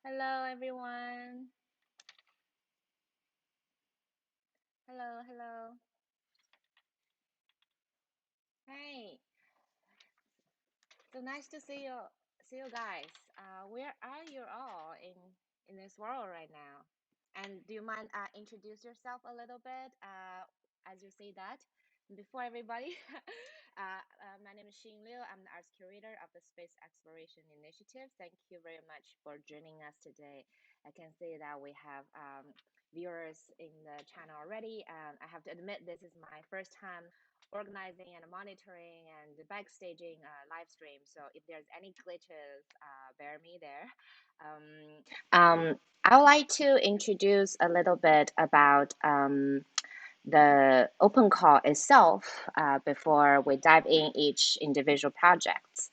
Hello, everyone. Hello, hello. Hey, so nice to see you guys. Where are you all in this world right now? And do you mind introduce yourself a little bit as you say that? Before everybody, my name is Xin Liu. I'm the arts curator of the Space Exploration Initiative. Thank you very much for joining us today. I can see that we have viewers in the channel already. I have to admit, this is my first time organizing and monitoring and backstaging live stream. So if there's any glitches, bear me there. I would like to introduce a little bit about the open call itself before we dive in each individual projects.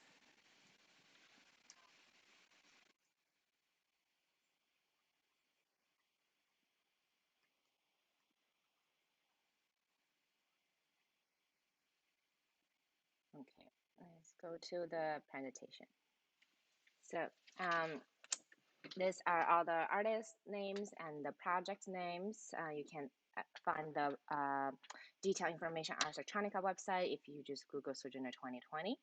Okay, let's go to the presentation. So these are all the artist names and the project names. You can find the detailed information on our Electronica website if you just Google Sojourner 2020.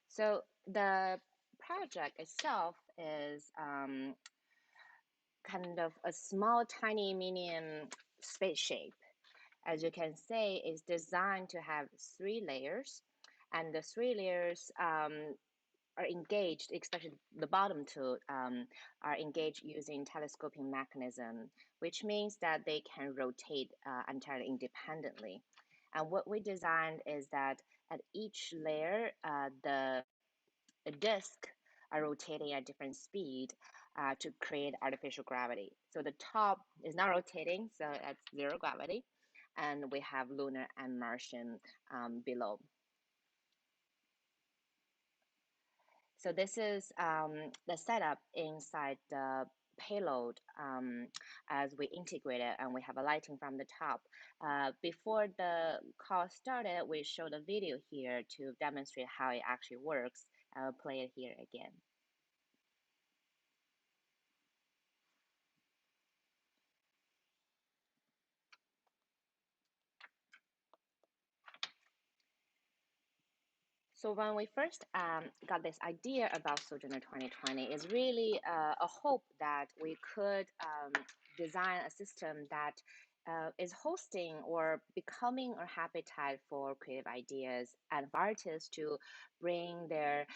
So the project itself is kind of a small, tiny, medium space shape. As you can see, it's designed to have 3 layers, and the 3 layers are engaged, especially the bottom two, are engaged using telescoping mechanism, which means that they can rotate entirely independently. And what we designed is that at each layer, the disk are rotating at different speed to create artificial gravity. So the top is not rotating, so that's zero gravity. And we have lunar and Martian below. So this is the setup inside the payload as we integrate it, and we have a lighting from the top. Before the call started, we showed a video here to demonstrate how it actually works. I'll play it here again. So when we first got this idea about Sojourner 2020, is really a hope that we could design a system that is hosting or becoming a habitat for creative ideas and for artists to bring their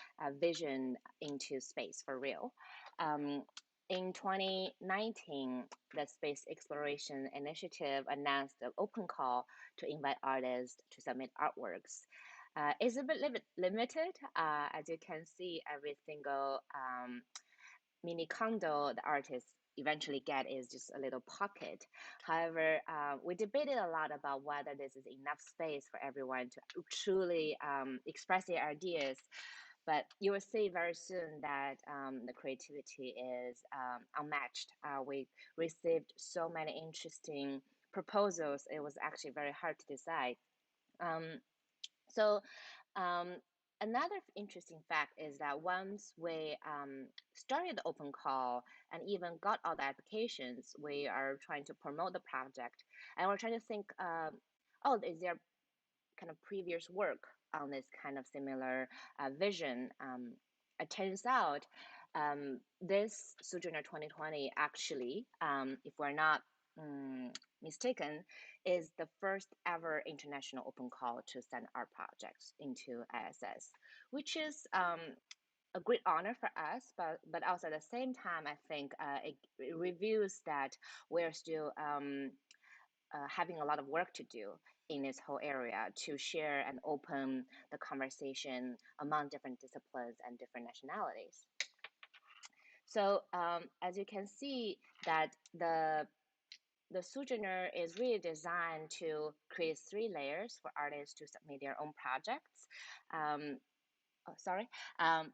vision into space for real. Um, in 2019, the Space Exploration Initiative announced an open call to invite artists to submit artworks. It's a bit limited. As you can see, every single mini condo the artists eventually get is just a little pocket. However, we debated a lot about whether this is enough space for everyone to truly express their ideas. But you will see very soon that the creativity is unmatched. We received so many interesting proposals. It was actually very hard to decide. Um, so um, another interesting fact is that once we started the open call and even got all the applications, we are trying to promote the project, and we're trying to think, oh, is there kind of previous work on this kind of similar vision? It turns out this Sojourner 2020 actually, if we're not mistaken, is the first ever international open call to send our projects into ISS, which is a great honor for us, but also at the same time, I think it reveals that we're still having a lot of work to do in this whole area to share and open the conversation among different disciplines and different nationalities. So as you can see that the Sojourner is really designed to create 3 layers for artists to submit their own projects. Oh, sorry. Um,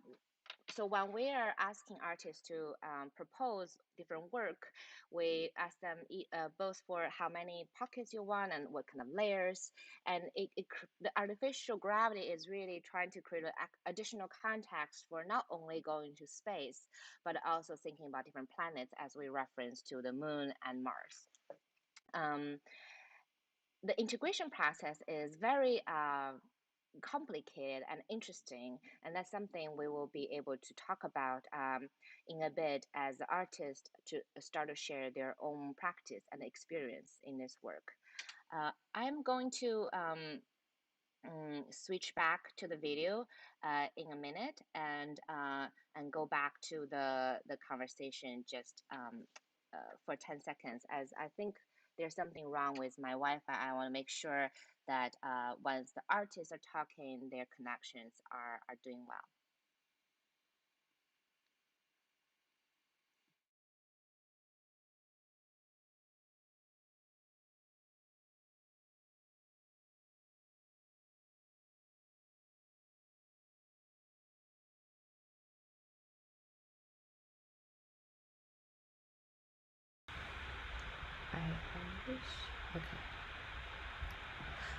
So when we are asking artists to propose different work, we ask them both for how many pockets you want and what kind of layers. And the artificial gravity is really trying to create additional context for not only going to space, but also thinking about different planets as we reference to the moon and Mars. The integration process is very complicated and interesting, and that's something we will be able to talk about in a bit as the artists to start to share their own practice and experience in this work. I'm going to switch back to the video in a minute and go back to the conversation just for 10 seconds, as I think there's something wrong with my Wi-Fi. I want to make sure that once the artists are talking, their connections are doing well.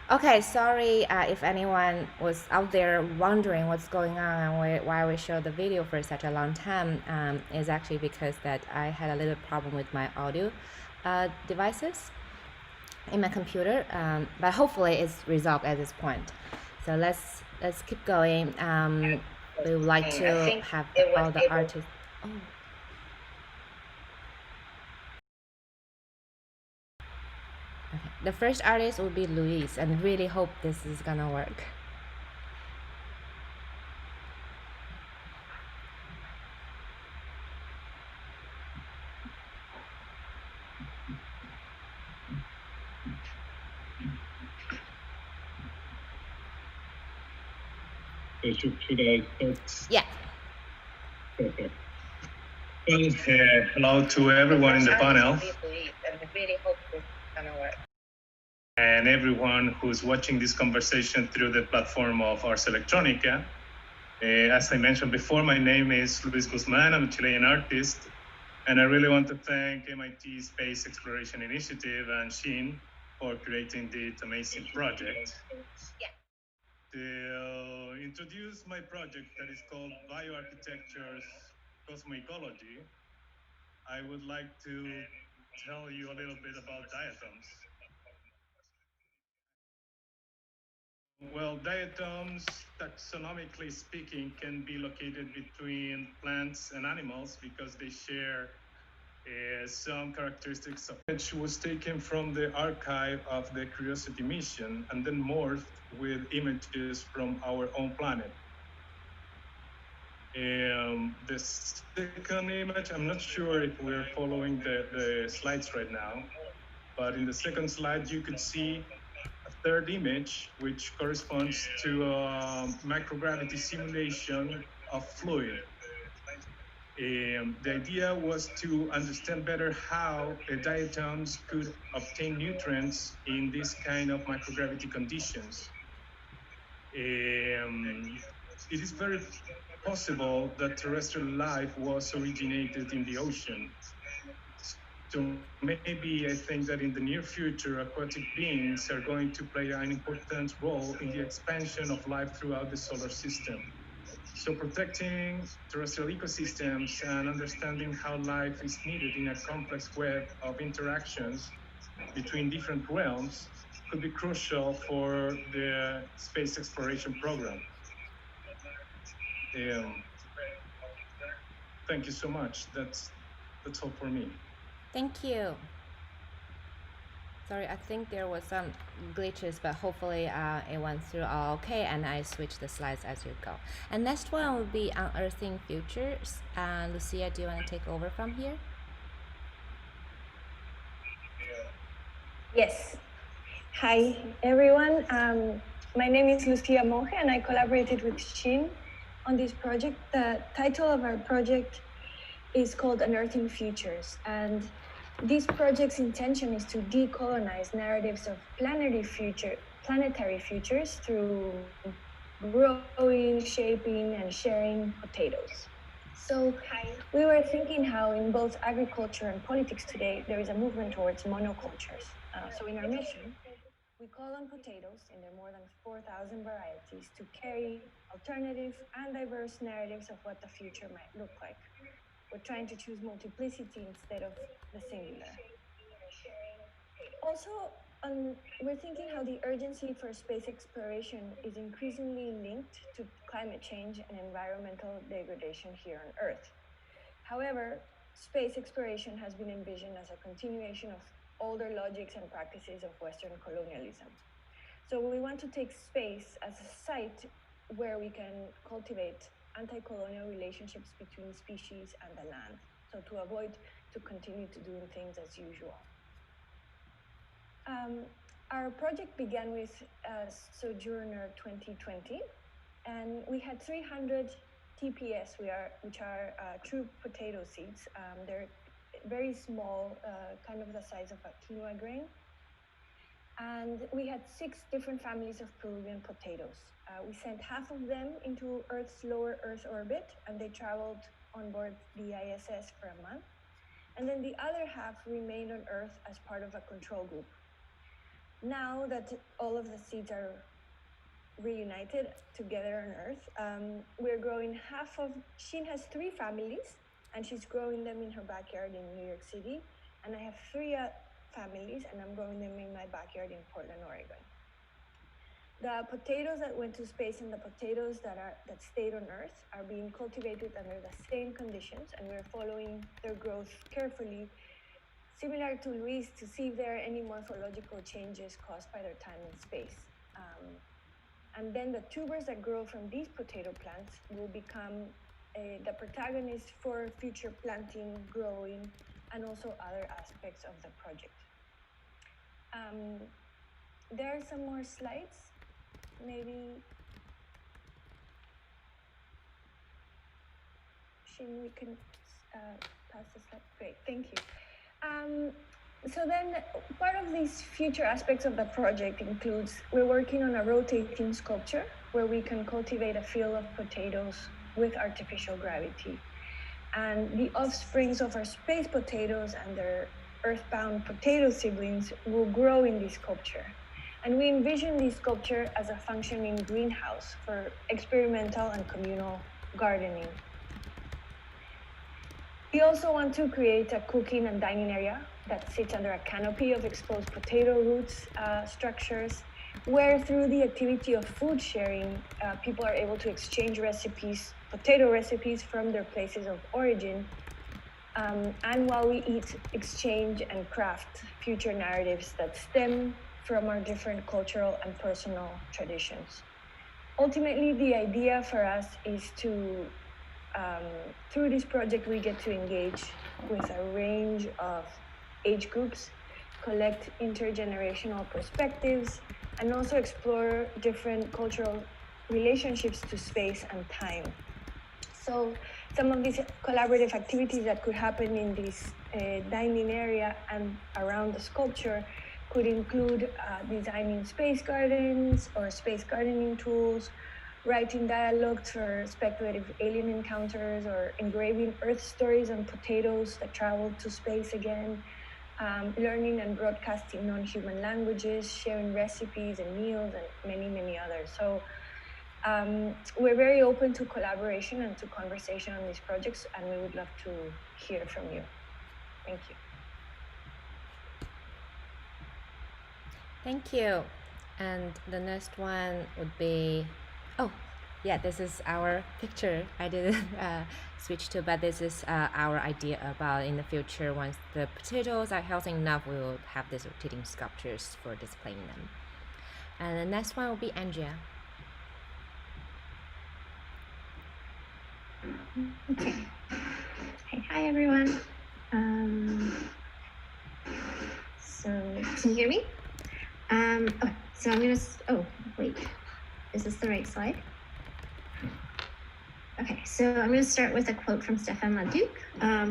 Okay, sorry if anyone was out there wondering what's going on and why we show the video for such a long time. Is actually because that I had a little problem with my audio devices in my computer, but hopefully it's resolved at this point. So let's keep going. We would like to have all the artists. Oh. Okay. The first artist will be Luis, and really hope this is gonna work. So should I start? Yeah. Perfect. Well, hello to everyone in the panel. And everyone who's watching this conversation through the platform of Ars Electronica. As I mentioned before, my name is Luis Guzman. I'm a Chilean artist. And I really want to thank MIT Space Exploration Initiative and Shin for creating this amazing project. To introduce my project that is called Bioarchitectures Cosmoecology, I would like to tell you a little bit about diatoms. Well, diatoms, taxonomically speaking, can be located between plants and animals because they share some characteristics. Which was taken from the archive of the Curiosity mission and then morphed with images from our own planet. The second image, I'm not sure if we're following the slides right now, but in the second slide, you could see a third image, which corresponds to a microgravity simulation of fluid. The idea was to understand better how diatoms could obtain nutrients in this kind of microgravity conditions. It is very possible that terrestrial life was originated in the ocean. So maybe I think that in the near future, aquatic beings are going to play an important role in the expansion of life throughout the solar system. So protecting terrestrial ecosystems and understanding how life is needed in a complex web of interactions between different realms could be crucial for the space exploration program. Thank you so much. That's all for me. Thank you. Sorry, I think there was some glitches, but hopefully it went through all okay, and I switched the slides as you go. And next one will be Unearthing Futures. Lucia, do you want to take over from here? Yes. Hi, everyone. My name is Lucia Monge, and I collaborated with Shin on this project. The title of our project is called Unearthing Futures, and this project's intention is to decolonize narratives of planetary futures through growing, shaping, and sharing potatoes. So we were thinking how in both agriculture and politics today, there is a movement towards monocultures. So in our mission, we call on potatoes in their more than 4,000 varieties to carry alternative and diverse narratives of what the future might look like. We're trying to choose multiplicity instead of the singular. Also, we're thinking how the urgency for space exploration is increasingly linked to climate change and environmental degradation here on Earth. However, space exploration has been envisioned as a continuation of older logics and practices of Western colonialism. So we want to take space as a site where we can cultivate anti-colonial relationships between species and the land, so to avoid to continue to doing things as usual. Our project began with Sojourner 2020, and we had 300 TPS, which are true potato seeds. They're very small, kind of the size of a quinoa grain. And we had 6 different families of Peruvian potatoes. We sent half of them into Earth's lower Earth orbit, and they traveled on board the ISS for a month. And then the other half remained on Earth as part of a control group. Now that all of the seeds are reunited together on Earth, we're growing half of, Shin has 3 families, and she's growing them in her backyard in New York City. And I have 3 families, and I'm growing them in my backyard in Portland, Oregon. The potatoes that went to space and the potatoes that stayed on Earth are being cultivated under the same conditions, and we're following their growth carefully, similar to Luis, to see if there are any morphological changes caused by their time in space. And then the tubers that grow from these potato plants will become the protagonists for future planting, growing, and also other aspects of the project. There are some more slides. Maybe, Shin, we can pass the slide. Great, thank you. So then part of these future aspects of the project includes, we're working on a rotating sculpture where we can cultivate a field of potatoes with artificial gravity. And the offsprings of our space potatoes and their earthbound potato siblings will grow in this sculpture. And we envision this sculpture as a functioning greenhouse for experimental and communal gardening. We also want to create a cooking and dining area that sits under a canopy of exposed potato roots structures, where through the activity of food sharing, people are able to exchange recipes, potato recipes from their places of origin, and while we eat, exchange and craft future narratives that stem from our different cultural and personal traditions. Ultimately, the idea for us is to, through this project, we get to engage with a range of age groups, collect intergenerational perspectives, and also explore different cultural relationships to space and time. So some of these collaborative activities that could happen in this dining area and around the sculpture could include designing space gardens or space gardening tools, writing dialogues for speculative alien encounters, or engraving Earth stories on potatoes that travel to space again, learning and broadcasting non-human languages, sharing recipes and meals, and many, many others. So we're very open to collaboration and to conversation on these projects, and we would love to hear from you. Thank you. Thank you. And the next one would be, oh, yeah, this is our picture. I didn't switch to, but this is our idea about in the future, once the potatoes are healthy enough, we will have these rotating sculptures for displaying them. And the next one will be Andrea. Okay. Hi everyone. So can you hear me? Okay, so I'm gonna, oh wait, is this the right slide? Okay, so I'm gonna start with a quote from Stéphane Leduc.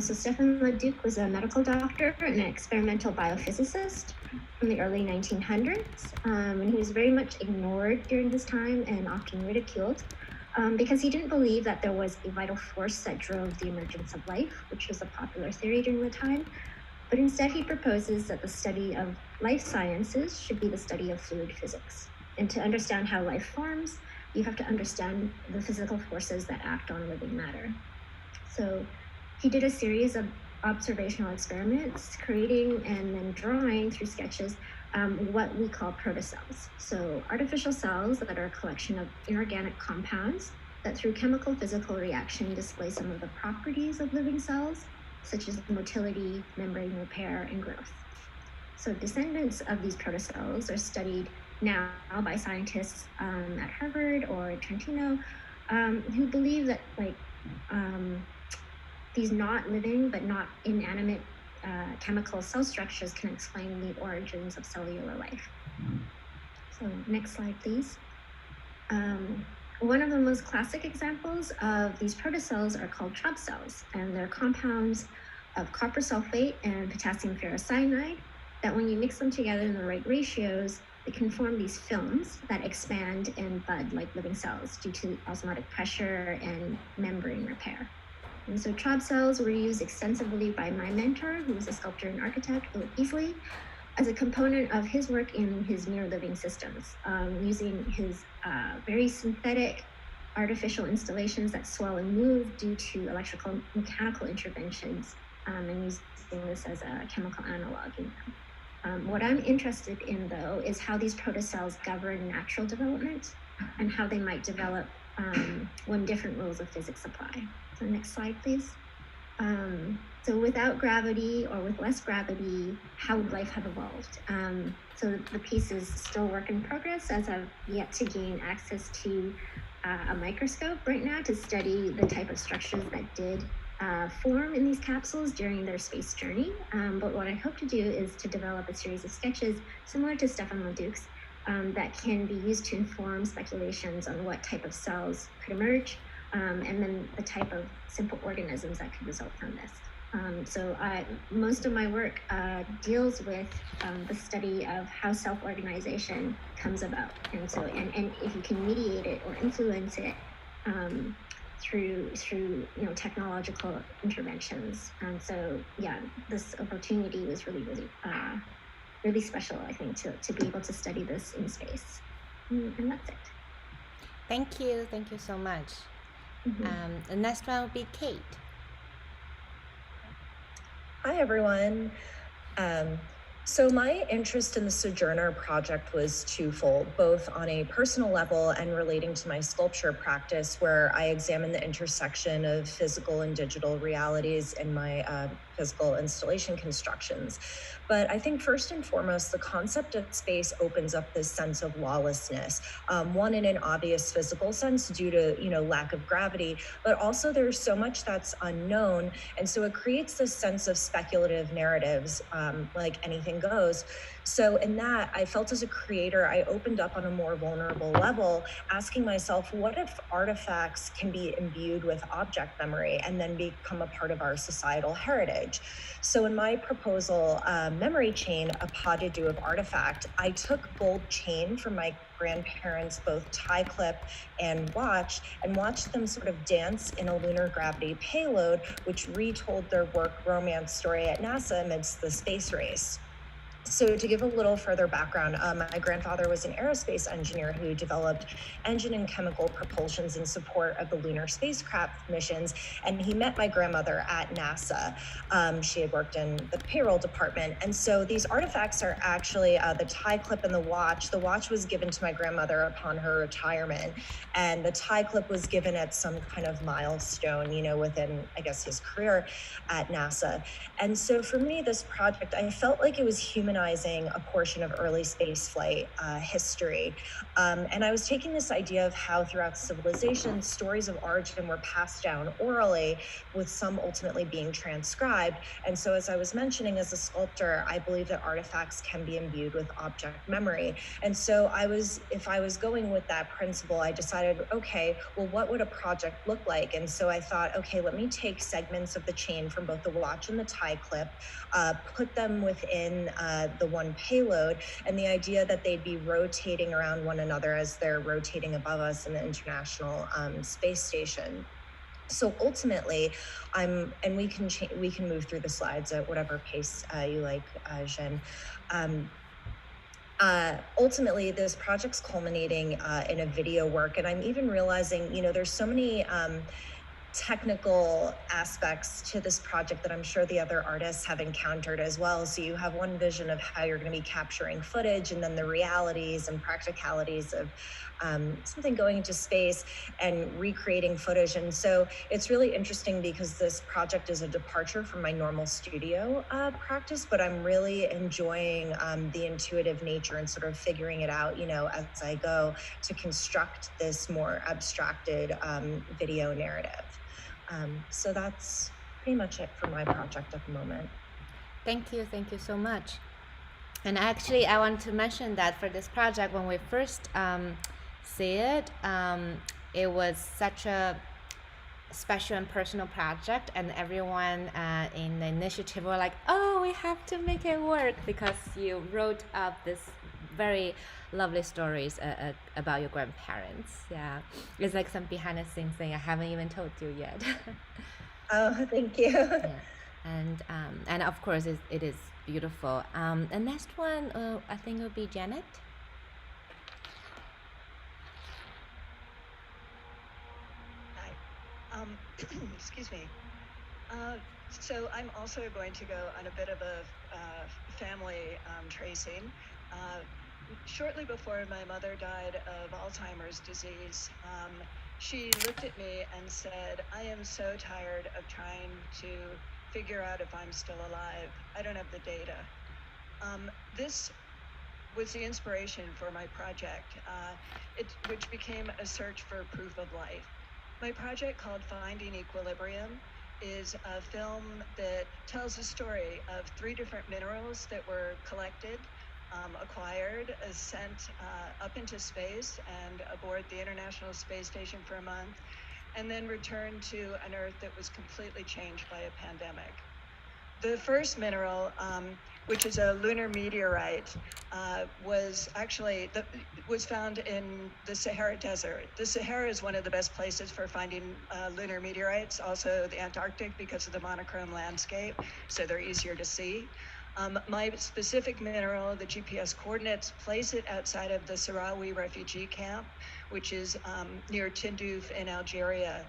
So Stéphane Leduc was a medical doctor and an experimental biophysicist from the early 1900s. And he was very much ignored during this time and often ridiculed. because he didn't believe that there was a vital force that drove the emergence of life, which was a popular theory during the time. But instead, he proposes that the study of life sciences should be the study of fluid physics. And to understand how life forms, you have to understand the physical forces that act on living matter. So he did a series of observational experiments, creating and then drawing through sketches what we call protocells. So artificial cells that are a collection of inorganic compounds that through chemical physical reaction display some of the properties of living cells, such as motility, membrane repair, and growth. So descendants of these protocells are studied now by scientists at Harvard or at Trentino who believe that these not living but not inanimate chemical cell structures can explain the origins of cellular life. So next slide, please. One of the most classic examples of these protocells are called Traub cells, and they're compounds of copper sulfate and potassium ferrocyanide that when you mix them together in the right ratios, they can form these films that expand and bud like living cells due to osmotic pressure and membrane repair. And so Traub cells were used extensively by my mentor, who was a sculptor and architect, Philip Easley, as a component of his work in his near living systems, using his very synthetic artificial installations that swell and move due to electrical mechanical interventions, and using this as a chemical analog in them. What I'm interested in, though, is how these protocells govern natural development and how they might develop when different rules of physics apply. So next slide, please. So without gravity or with less gravity, how would life have evolved? So the piece is still work in progress, as I've yet to gain access to a microscope right now to study the type of structures that did form in these capsules during their space journey. But what I hope to do is to develop a series of sketches similar to Stefan Leduc's that can be used to inform speculations on what type of cells could emerge, and then the type of simple organisms that could result from this. So most of my work deals with the study of how self-organization comes about, and so and if you can mediate it or influence it through technological interventions. And so yeah, this opportunity was really special, I think, to be able to study this in space. And that's it. Thank you so much. The next one will be Kate. Hi, everyone. So my interest in the Sojourner project was twofold, both on a personal level and relating to my sculpture practice, where I examine the intersection of physical and digital realities in my physical installation constructions. But I think first and foremost, the concept of space opens up this sense of lawlessness, one in an obvious physical sense due to lack of gravity, but also there's so much that's unknown. And so it creates this sense of speculative narratives, like anything goes. So in that, I felt as a creator, I opened up on a more vulnerable level, asking myself, what if artifacts can be imbued with object memory and then become a part of our societal heritage? So in my proposal, Memory Chain, a pas de deux of artifact, I took gold chain from my grandparents' both tie clip and watch, and watched them sort of dance in a lunar gravity payload, which retold their work romance story at NASA amidst the space race. So to give a little further background, my grandfather was an aerospace engineer who developed engine and chemical propulsions in support of the lunar spacecraft missions, and he met my grandmother at NASA. She had worked in the payroll department, and so these artifacts are actually the tie clip and the watch. The watch was given to my grandmother upon her retirement, and the tie clip was given at some kind of milestone, within, I guess, his career at NASA. And so for me, this project, I felt like it was humanizing a portion of early space flight history. And I was taking this idea of how throughout civilization, stories of origin were passed down orally, with some ultimately being transcribed. And so as I was mentioning, as a sculptor, I believe that artifacts can be imbued with object memory. And so if I was going with that principle, I decided, okay, well, what would a project look like? And so I thought, okay, let me take segments of the chain from both the watch and the tie clip, put them within the one payload, and the idea that they'd be rotating around one another as they're rotating above us in the International Space Station. So ultimately, and we can move through the slides at whatever pace you like, Jen. Ultimately, this project's culminating in a video work, and I'm even realizing, there's so many technical aspects to this project that I'm sure the other artists have encountered as well. So you have one vision of how you're going to be capturing footage, and then the realities and practicalities of something going into space and recreating footage. And so it's really interesting because this project is a departure from my normal studio practice, but I'm really enjoying the intuitive nature and sort of figuring it out, as I go to construct this more abstracted video narrative. So that's pretty much it for my project at the moment. Thank you so much. And actually, I want to mention that for this project, when we first see it, it was such a special and personal project, and everyone in the initiative were like, oh, we have to make it work, because you wrote up this very lovely stories about your grandparents. Yeah, it's like some behind the scenes thing I haven't even told you yet. Oh, thank you. Yeah. And of course it is beautiful. The next one I think will be Janet. Hi. Excuse me. So I'm also going to go on a bit of a family tracing. Shortly before my mother died of Alzheimer's disease, she looked at me and said, I am so tired of trying to figure out if I'm still alive. I don't have the data. This was the inspiration for my project, which became a search for proof of life. My project, called Finding Equilibrium, is a film that tells the story of 3 different minerals that were collected, acquired, sent up into space and aboard the International Space Station for a month, and then returned to an Earth that was completely changed by a pandemic. The first mineral, which is a lunar meteorite, was found in the Sahara Desert. The Sahara is one of the best places for finding lunar meteorites, also the Antarctic, because of the monochrome landscape, so they're easier to see. My specific mineral, the GPS coordinates, place it outside of the Sahrawi refugee camp, which is near Tindouf in Algeria.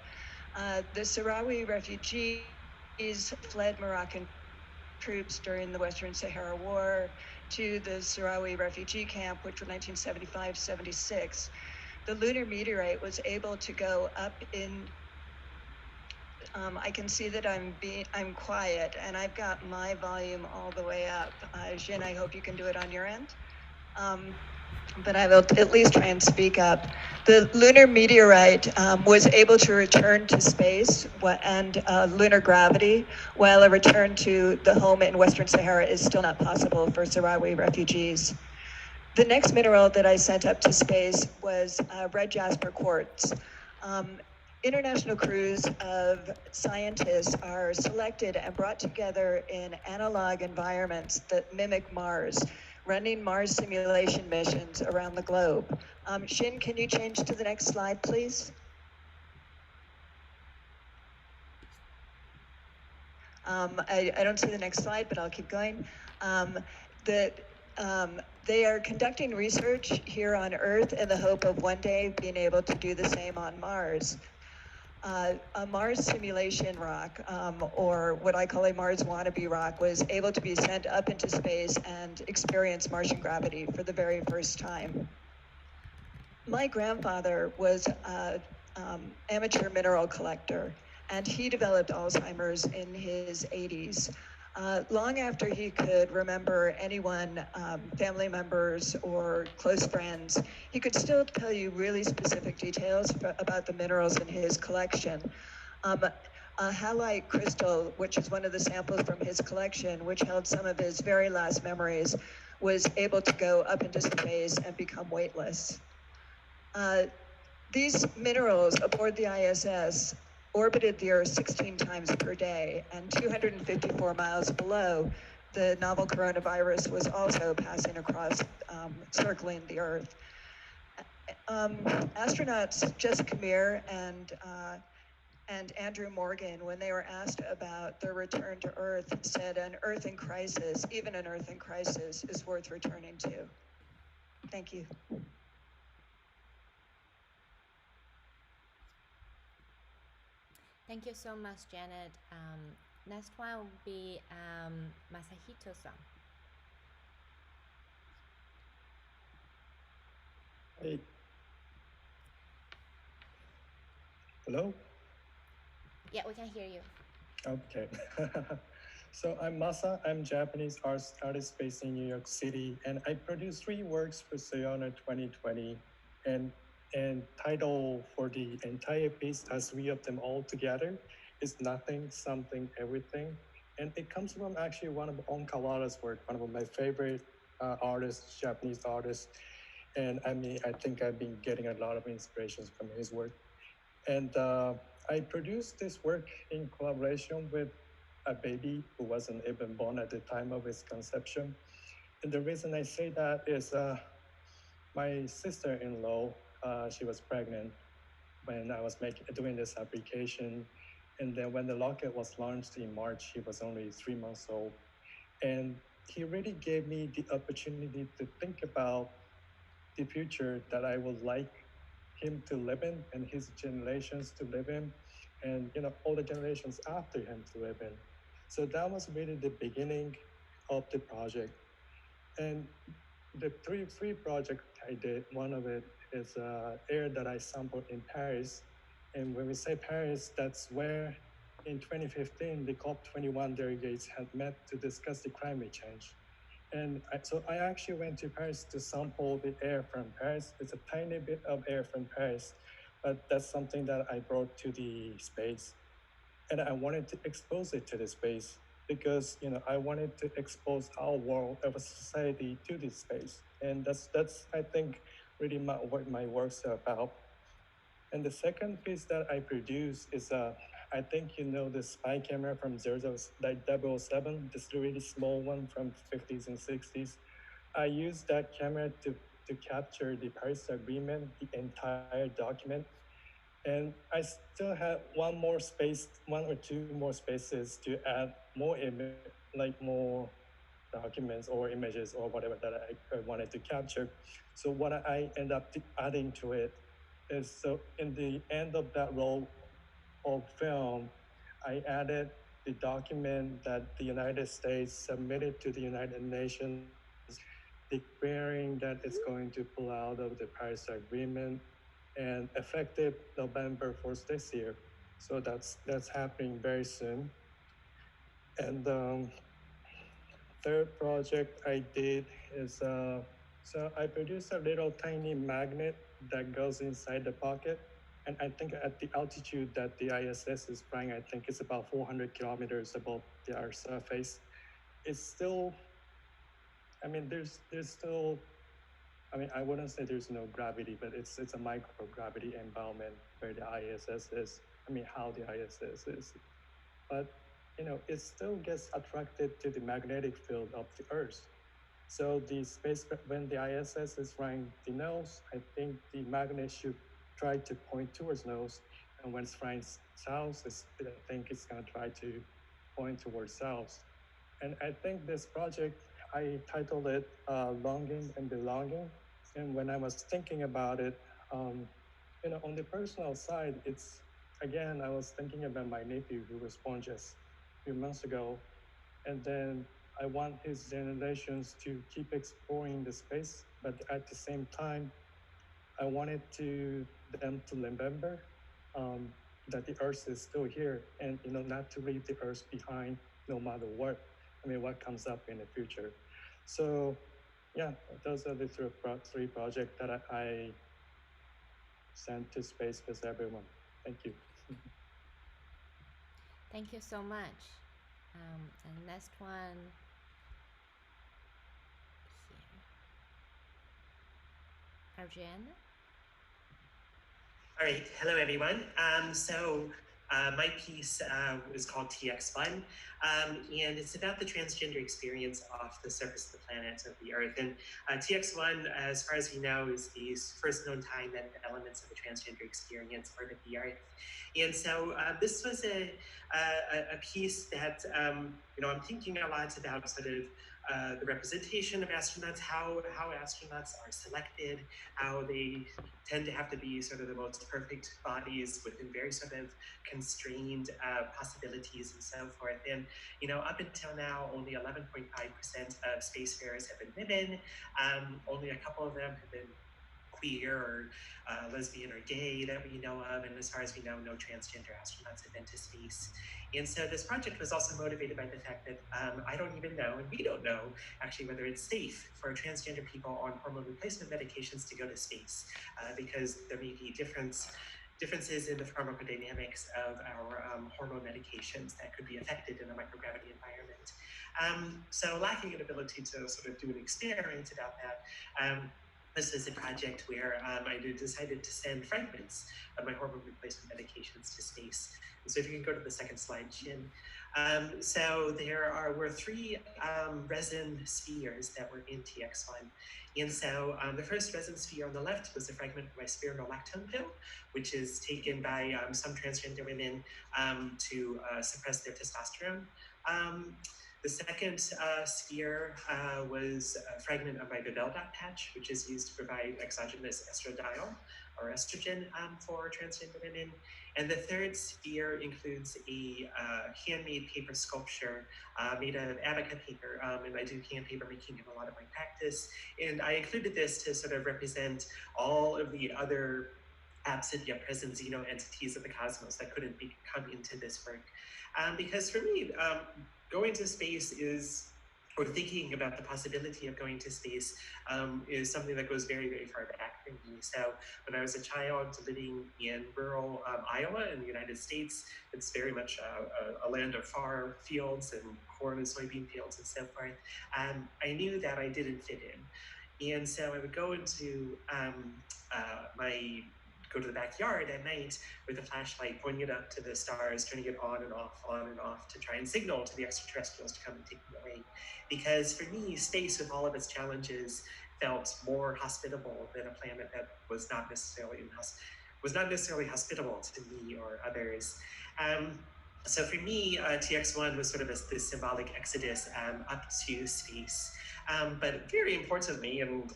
The Sahrawi refugees fled Moroccan troops during the Western Sahara War to the Sahrawi refugee camp, which was 1975-76. The lunar meteorite was able to go up in I can see that I'm quiet, and I've got my volume all the way up. Jen, I hope you can do it on your end. But I will at least try and speak up. The lunar meteorite was able to return to space and lunar gravity, while a return to the home in Western Sahara is still not possible for Sahrawi refugees. The next mineral that I sent up to space was red jasper quartz. International crews of scientists are selected and brought together in analog environments that mimic Mars, running Mars simulation missions around the globe. Shin, can you change to the next slide, please? I don't see the next slide, but I'll keep going. They are conducting research here on Earth in the hope of one day being able to do the same on Mars. A Mars simulation rock, or what I call a Mars wannabe rock, was able to be sent up into space and experience Martian gravity for the very first time. My grandfather was an amateur mineral collector, and he developed Alzheimer's in his 80s. Long after he could remember anyone, family members or close friends, he could still tell you really specific details about the minerals in his collection. A halite crystal, which is one of the samples from his collection, which held some of his very last memories, was able to go up into space and become weightless. These minerals aboard the ISS orbited the Earth 16 times per day, and 254 miles below, the novel coronavirus was also passing across, circling the Earth. Astronauts Jessica Meir and Andrew Morgan, when they were asked about their return to Earth, said an Earth in crisis, even an Earth in crisis, is worth returning to. Thank you. Thank you so much, Janet. Next one will be Masahito-san. Hey. Hello? Yeah, we can hear you. Okay. So I'm Masa. I'm Japanese artist based in New York City, and I produced 3 works for Sojourner 2020, and title for the entire piece, as 3 of them all together, is Nothing, Something, Everything. And it comes from actually one of Onkawara's work, one of my favorite artists, Japanese artists. And I mean, I think I've been getting a lot of inspirations from his work. And I produced this work in collaboration with a baby who wasn't even born at the time of his conception. And the reason I say that is my sister-in-law, she was pregnant when I was doing this application. And then when the rocket was launched in March, he was only 3 months old. And he really gave me the opportunity to think about the future that I would like him to live in and his generations to live in, and all the generations after him to live in. So that was really the beginning of the project. And the three projects I did, one of it is air that I sampled in Paris. And when we say Paris, that's where in 2015 the COP21 delegates had met to discuss the climate change. And so I actually went to Paris to sample the air from Paris. It's a tiny bit of air from Paris, but that's something that I brought to the space. And I wanted to expose it to the space because I wanted to expose our world, our society to this space. And that's I think really what my works are about. And the second piece that I produced is I think the spy camera from 007, this really small one from 50s and 60s. I used that camera to capture the Paris Agreement, the entire document. And I still had one or two more spaces to add more more documents or images or whatever that I wanted to capture. So what I end up adding to it is, so in the end of that roll of film, I added the document that the United States submitted to the United Nations declaring that it's going to pull out of the Paris Agreement, and effective November 1st this year. So that's happening very soon. And third project I did is so I produced a little tiny magnet that goes inside the pocket. And I think at the altitude that the ISS is flying, I think it's about 400 kilometers above the Earth's surface. It's still, I mean, there's still, I mean, I wouldn't say there's no gravity, but it's a microgravity environment where the ISS is. I mean, how the ISS is. But, it still gets attracted to the magnetic field of the Earth. So the space, when the ISS is flying the nose, I think the magnet should try to point towards nose. And when it's flying south, I think it's going to try to point towards south. And I think this project, I titled it Longing and Belonging. And when I was thinking about it, on the personal side, it's, again, I was thinking about my nephew who was born just a few months ago. And then I want his generations to keep exploring the space, but at the same time, I wanted them to remember that the Earth is still here, and not to leave the Earth behind, no matter what. I mean, what comes up in the future. So, yeah, those are the three projects that I sent to space with everyone. Thank you. Thank you so much. And next one here. Adriana? All right, hello everyone. So My piece is called TX1, and it's about the transgender experience off the surface of the planet, of the Earth. And TX1, as far as we know, is the first known time that elements of the transgender experience orbit the Earth. And so this was a piece that, I'm thinking a lot about sort of the representation of astronauts, how astronauts are selected, how they tend to have to be sort of the most perfect bodies within very sort of constrained possibilities and so forth. And, up until now, only 11.5% of spacefarers have been women. Only a couple of them have been queer or lesbian or gay that we know of, and as far as we know, no transgender astronauts have been to space. And so this project was also motivated by the fact that I don't even know, and we don't know actually whether it's safe for transgender people on hormone replacement medications to go to space, because there may be differences in the pharmacodynamics of our hormone medications that could be affected in a microgravity environment. So lacking an ability to sort of do an experiment about that, this is a project where I decided to send fragments of my hormone replacement medications to space. And so if you can go to the second slide, Shin. So there were three resin spheres that were in TX1. And so the first resin sphere on the left was a fragment of my spironolactone pill, which is taken by some transgender women to suppress their testosterone. The second sphere was a fragment of my Beveldoc patch, which is used to provide exogenous estradiol or estrogen for transgender women. And the third sphere includes a handmade paper sculpture made of abaca paper, and I do hand paper making in a lot of my practice. And I included this to sort of represent all of the other absent yet present xeno entities of the cosmos that couldn't come into this work. Because for me, going to space or thinking about the possibility of going to space is something that goes very, very far back for me. So when I was a child living in rural Iowa in the United States, it's very much a land of far fields and corn and soybean fields and so forth. I knew that I didn't fit in. And so I would go into go to the backyard at night with a flashlight, pointing it up to the stars, turning it on and off to try and signal to the extraterrestrials to come and take me away. Because for me, space with all of its challenges felt more hospitable than a planet that was not necessarily hospitable to me or others. So for me, TX1 was sort of this symbolic exodus up to space. But very importantly, and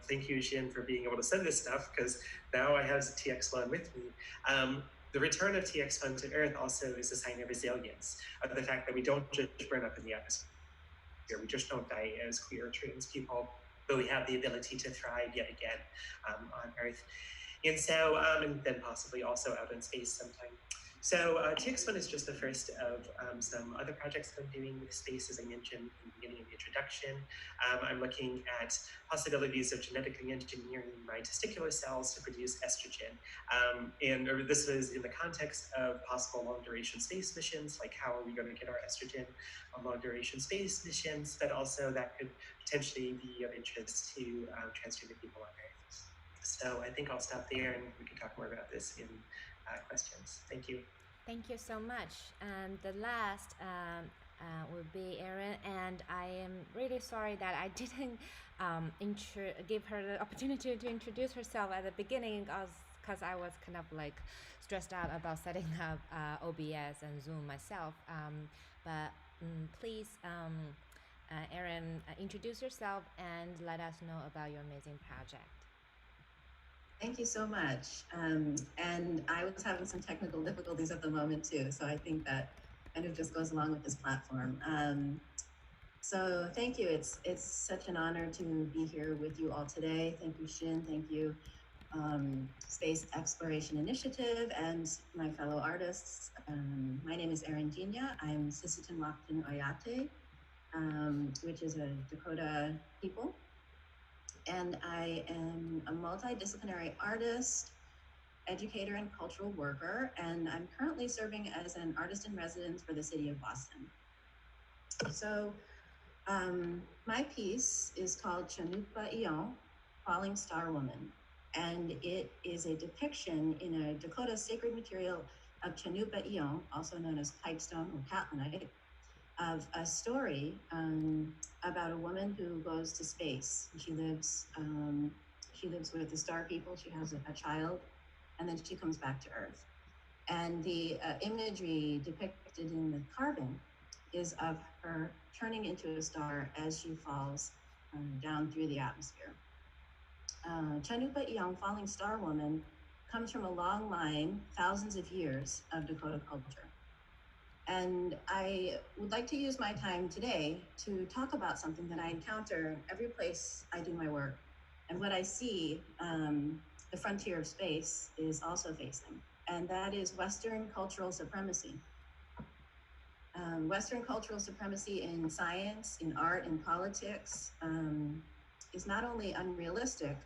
thank you, Shin, for being able to send this stuff, because now I have TX1 with me. The return of TX1 to Earth also is a sign of resilience, of the fact that we don't just burn up in the atmosphere. We just don't die as queer trans people, but we have the ability to thrive yet again on Earth. And so, and then possibly also out in space sometime. So TX1 is just the first of some other projects that I'm doing with space, as I mentioned in the beginning of the introduction. I'm looking at possibilities of genetically engineering my testicular cells to produce estrogen. And this was in the context of possible long-duration space missions, like how are we going to get our estrogen on long-duration space missions, but also that could potentially be of interest to transgender people on Earth. So I think I'll stop there and we can talk more about this in questions. Thank you. Thank you so much. And the last will be Erin, and I am really sorry that I didn't give her the opportunity to introduce herself at the beginning, because I was kind of like stressed out about setting up OBS and Zoom myself. But please, Erin, introduce yourself and let us know about your amazing project. Thank you so much. And I was having some technical difficulties at the moment too, so I think that kind of just goes along with this platform. So thank you. It's such an honor to be here with you all today. Thank you, Shin. Thank you, Space Exploration Initiative and my fellow artists. My name is Erin Genia. I'm Sisseton Oyate, which is a Dakota people. And I am a multidisciplinary artist, educator, and cultural worker, and I'm currently serving as an artist in residence for the city of Boston. So my piece is called Canupa, Falling Star Woman, and it is a depiction in a Dakota sacred material of Canupa Ion, also known as pipestone or catlinite, of a story about a woman who goes to space. She lives with the star people. She has a child, and then she comes back to Earth. And the imagery depicted in the carving is of her turning into a star as she falls down through the atmosphere. Canupa Ion, Falling Star Woman, comes from a long line, thousands of years of Dakota culture. And I would like to use my time today to talk about something that I encounter every place I do my work. And what I see the frontier of space is also facing, and that is Western cultural supremacy. Western cultural supremacy in science, in art, in politics is not only unrealistic,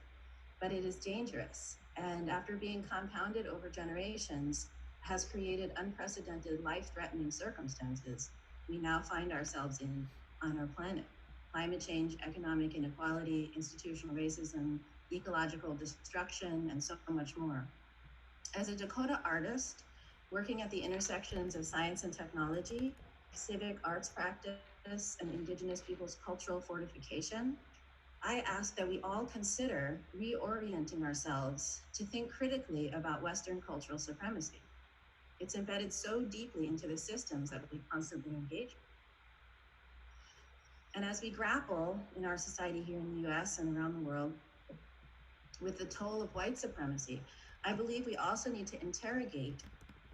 but it is dangerous. And after being compounded over generations, has created unprecedented life-threatening circumstances we now find ourselves in on our planet. Climate change, economic inequality, institutional racism, ecological destruction, and so much more. As a Dakota artist, working at the intersections of science and technology, civic arts practice, and indigenous peoples' cultural fortification, I ask that we all consider reorienting ourselves to think critically about Western cultural supremacy. It's embedded so deeply into the systems that we constantly engage with. And as we grapple in our society here in the US and around the world with the toll of white supremacy, I believe we also need to interrogate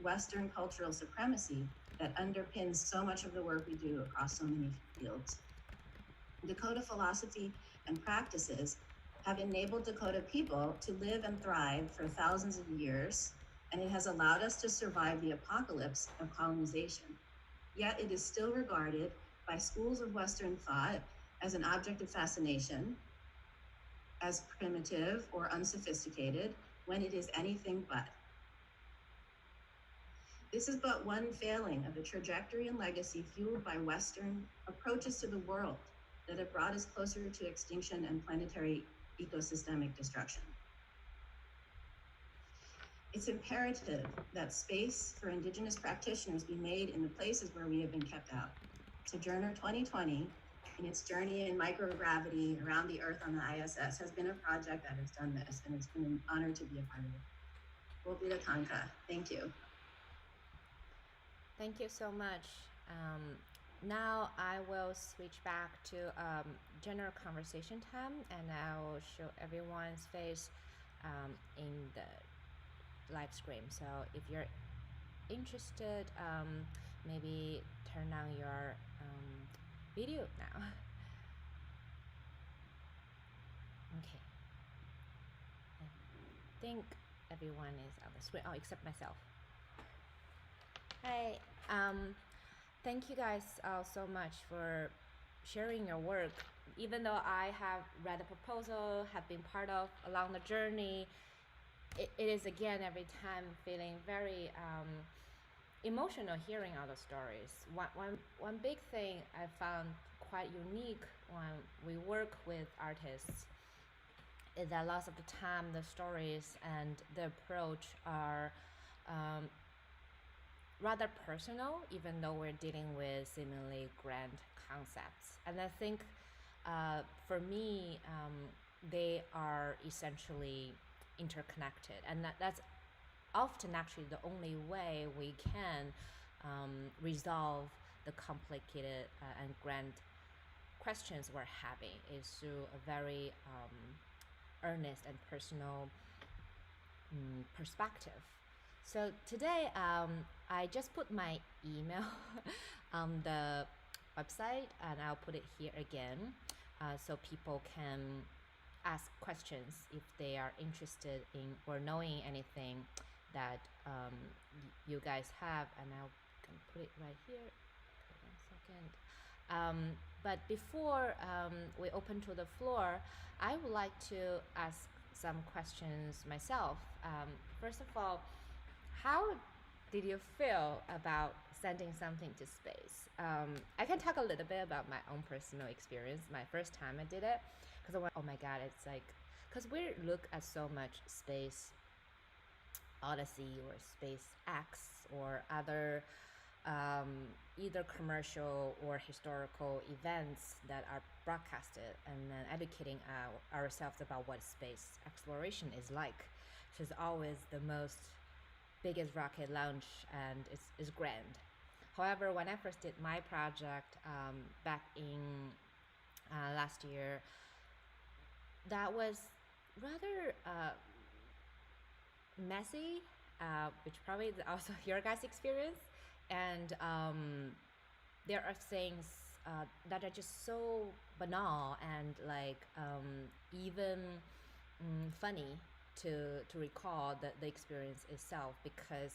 Western cultural supremacy that underpins so much of the work we do across so many fields. Dakota philosophy and practices have enabled Dakota people to live and thrive for thousands of years, and it has allowed us to survive the apocalypse of colonization. Yet it is still regarded by schools of Western thought as an object of fascination, as primitive or unsophisticated, when it is anything but. This is but one failing of the trajectory and legacy fueled by Western approaches to the world that have brought us closer to extinction and planetary ecosystemic destruction. It's imperative that space for Indigenous practitioners be made in the places where we have been kept out. Sojourner 2020, in its journey in microgravity around the Earth on the ISS, has been a project that has done this, and it's been an honor to be a part of it. Wahpeton. Thank you. Thank you so much. Now I will switch back to general conversation time, and I will show everyone's face in the live stream. So if you're interested, maybe turn on your video now. Okay. I think everyone is on the screen. Oh, except myself. Hi. Thank you guys so much for sharing your work. Even though I have read the proposal, have been part of along the journey, it is again every time feeling very emotional hearing all the stories. One big thing I found quite unique when we work with artists is that lots of the time the stories and the approach are rather personal, even though we're dealing with seemingly grand concepts. And I think for me, they are essentially interconnected, and that's often actually the only way we can resolve the complicated and grand questions we're having is through a very earnest and personal perspective. So today, I just put my email on the website, and I'll put it here again, so people can ask questions if they are interested in or knowing anything that you guys have, and I can put it right here. Okay, 1 second. But before we open to the floor, I would like to ask some questions myself. First of all, how did you feel about sending something to space? I can talk a little bit about my own personal experience. My first time I did it, because I went, oh my God, it's like, because we look at so much space Odyssey or SpaceX or other either commercial or historical events that are broadcasted, and then educating ourselves about what space exploration is like. So it's always the biggest rocket launch, and it's grand. However, when I first did my project back in last year, that was rather messy, which probably is also your guys' experience. And there are things that are just so banal and like even funny to recall the experience itself, because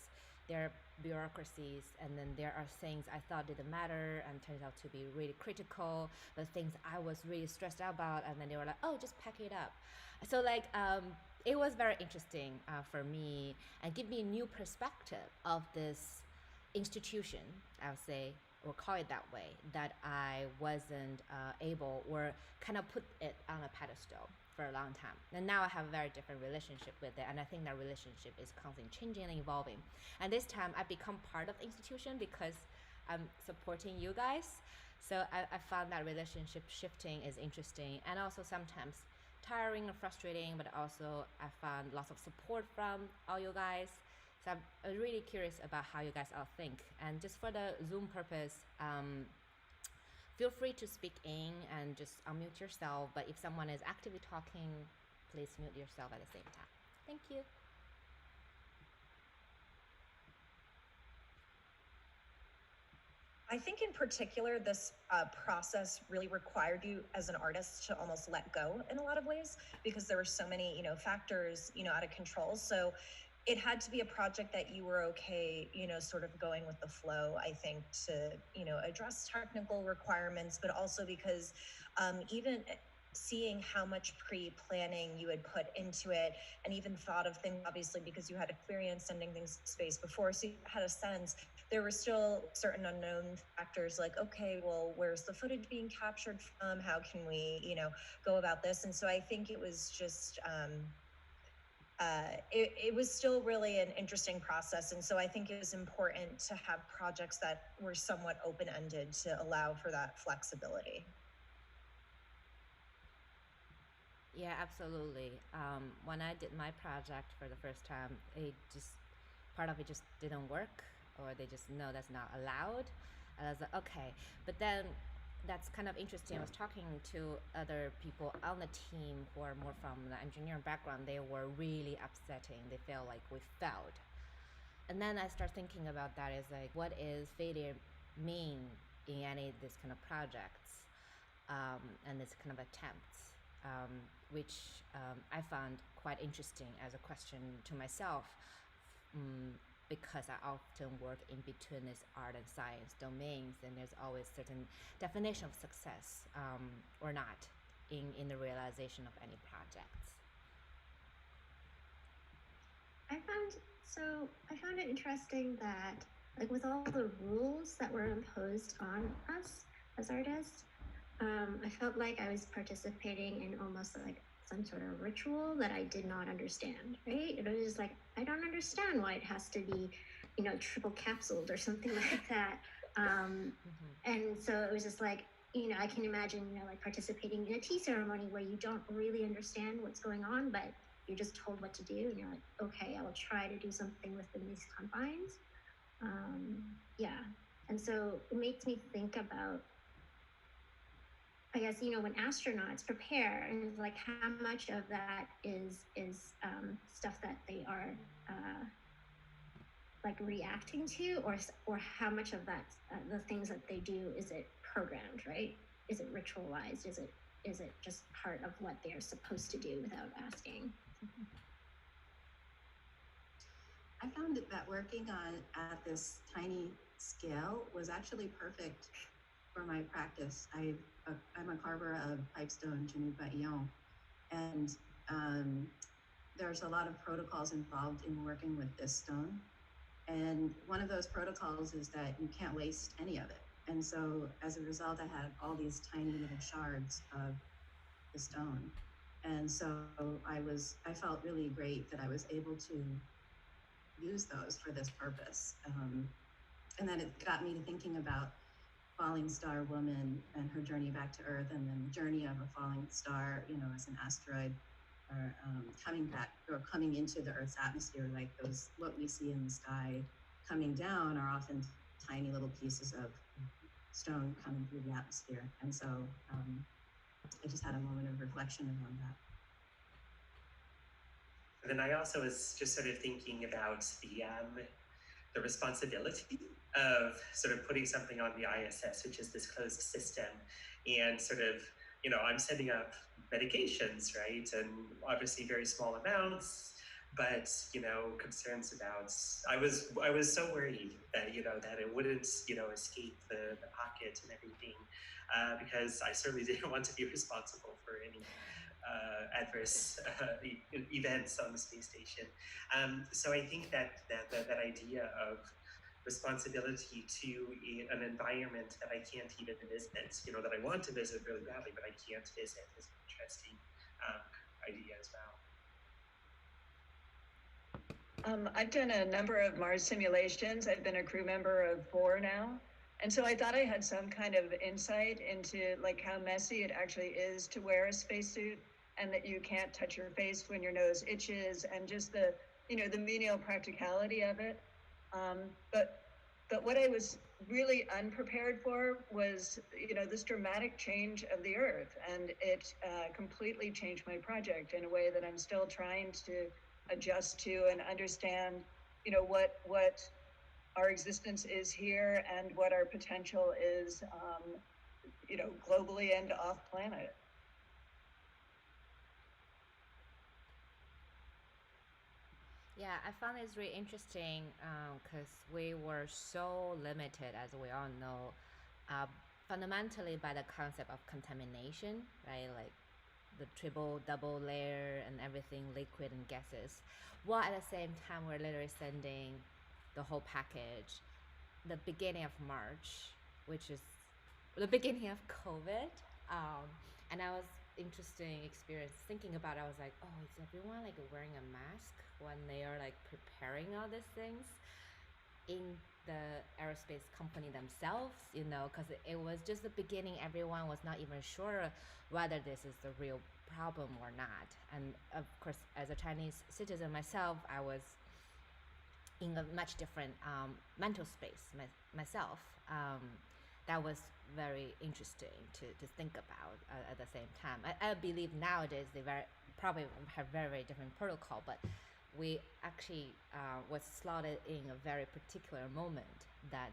there are bureaucracies, and then there are things I thought didn't matter and turns out to be really critical, but things I was really stressed out about, and then they were like, oh, just pack it up. So like it was very interesting for me, and give me a new perspective of this institution, I would say, or call it that way, that I wasn't able, or kind of put it on a pedestal for a long time. And now I have a very different relationship with it, and I think that relationship is constantly changing and evolving. And this time I become part of the institution because I'm supporting you guys. So I found that relationship shifting is interesting, and also sometimes tiring and frustrating, but also I found lots of support from all you guys. So I'm really curious about how you guys all think. And just for the Zoom purpose, feel free to speak in and just unmute yourself. But if someone is actively talking, please mute yourself at the same time. Thank you. I think in particular, this process really required you as an artist to almost let go in a lot of ways, because there were so many, factors, out of control. So it had to be a project that you were okay, sort of going with the flow, I think, to, address technical requirements, but also because even seeing how much pre-planning you had put into it, and even thought of things, obviously, because you had experience sending things to space before, so you had a sense. There were still certain unknown factors, like, okay, well, where's the footage being captured from? How can we, go about this? And so I think it was just, it was still really an interesting process. And so I think it was important to have projects that were somewhat open-ended to allow for that flexibility. Yeah, absolutely. When I did my project for the first time, part of it just didn't work, or they just, no, that's not allowed. And I was like, okay. But then that's kind of interesting. I was talking to other people on the team who are more from the engineering background. They were really upsetting. They felt like we failed. And then I start thinking about that as like, what is failure mean in any of these kind of projects and this kind of attempts? Which I found quite interesting as a question to myself, because I often work in between this art and science domains, and there's always certain definition of success or not in the realization of any projects. I found it interesting that, like, with all the rules that were imposed on us as artists, I felt like I was participating in almost like some sort of ritual that I did not understand, right? It was just like, I don't understand why it has to be, triple capsuled or something like that. And so it was just like, I can imagine, like participating in a tea ceremony where you don't really understand what's going on, but you're just told what to do. And you're like, okay, I will try to do something within these confines. Yeah. And so it makes me think about, I guess, when astronauts prepare, and it's like how much of that is stuff that they are like reacting to, or how much of that the things that they do, is it programmed, right? Is it ritualized? Is it just part of what they're supposed to do without asking? I found that working at this tiny scale was actually perfect for my practice. I'm a carver of pipestone Canupa Ion, and there's a lot of protocols involved in working with this stone. And one of those protocols is that you can't waste any of it. And so as a result, I had all these tiny little shards of the stone. And so I felt really great that I was able to use those for this purpose. And then it got me to thinking about falling star woman and her journey back to Earth, and then the journey of a falling star, you know, as an asteroid, or coming back or coming into the Earth's atmosphere. Like those, what we see in the sky coming down are often tiny little pieces of stone coming through the atmosphere. And so I just had a moment of reflection around that. And then I also was just sort of thinking about the responsibility of sort of putting something on the ISS, which is this closed system, and sort of, you know, I'm setting up medications, right? And obviously very small amounts, but, you know, concerns about, I was so worried that, you know, that it wouldn't, you know, escape the pocket and everything, because I certainly didn't want to be responsible for any adverse events on the space station. So I think that idea of responsibility to an environment that I can't even visit, you know, that I want to visit really badly, but I can't visit, is an interesting idea as well. I've done a number of Mars simulations. I've been a crew member of 4 now. And so I thought I had some kind of insight into like how messy it actually is to wear a spacesuit, and that you can't touch your face when your nose itches, and just the, you know, the menial practicality of it. But what I was really unprepared for was, you know, this dramatic change of the Earth, and it completely changed my project in a way that I'm still trying to adjust to and understand, you know, what our existence is here and what our potential is, you know, globally and off planet. Yeah, I found it's really interesting because we were so limited, as we all know, fundamentally by the concept of contamination, right? Like the triple, double layer and everything, liquid and gases. While at the same time, we're literally sending the whole package, the beginning of March, which is the beginning of COVID. And I was interesting experience thinking about it. I was like, oh, is everyone like wearing a mask when they are like preparing all these things in the aerospace company themselves, you know, because it was just the beginning. Everyone was not even sure whether this is the real problem or not. And of course, as a Chinese citizen myself, I was in a much different mental space myself. That was very interesting to think about at the same time. I believe nowadays they probably have very different protocol, but we actually was slotted in a very particular moment, that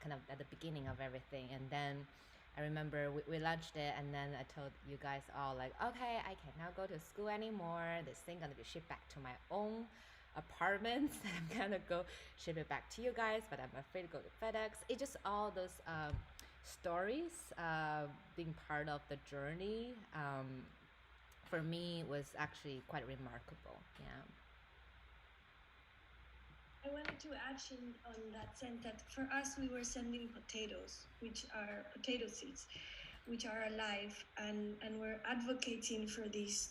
kind of at the beginning of everything. And then I remember we launched it, and then I told you guys all like, okay, I cannot go to school anymore. This thing gonna be shipped back to my own apartments, and I'm gonna go ship it back to you guys, but I'm afraid to go to FedEx. It's just all those stories being part of the journey, for me was actually quite remarkable. Yeah. I wanted to add on that sense that for us, we were sending potatoes, which are potato seeds, which are alive, and we're advocating for this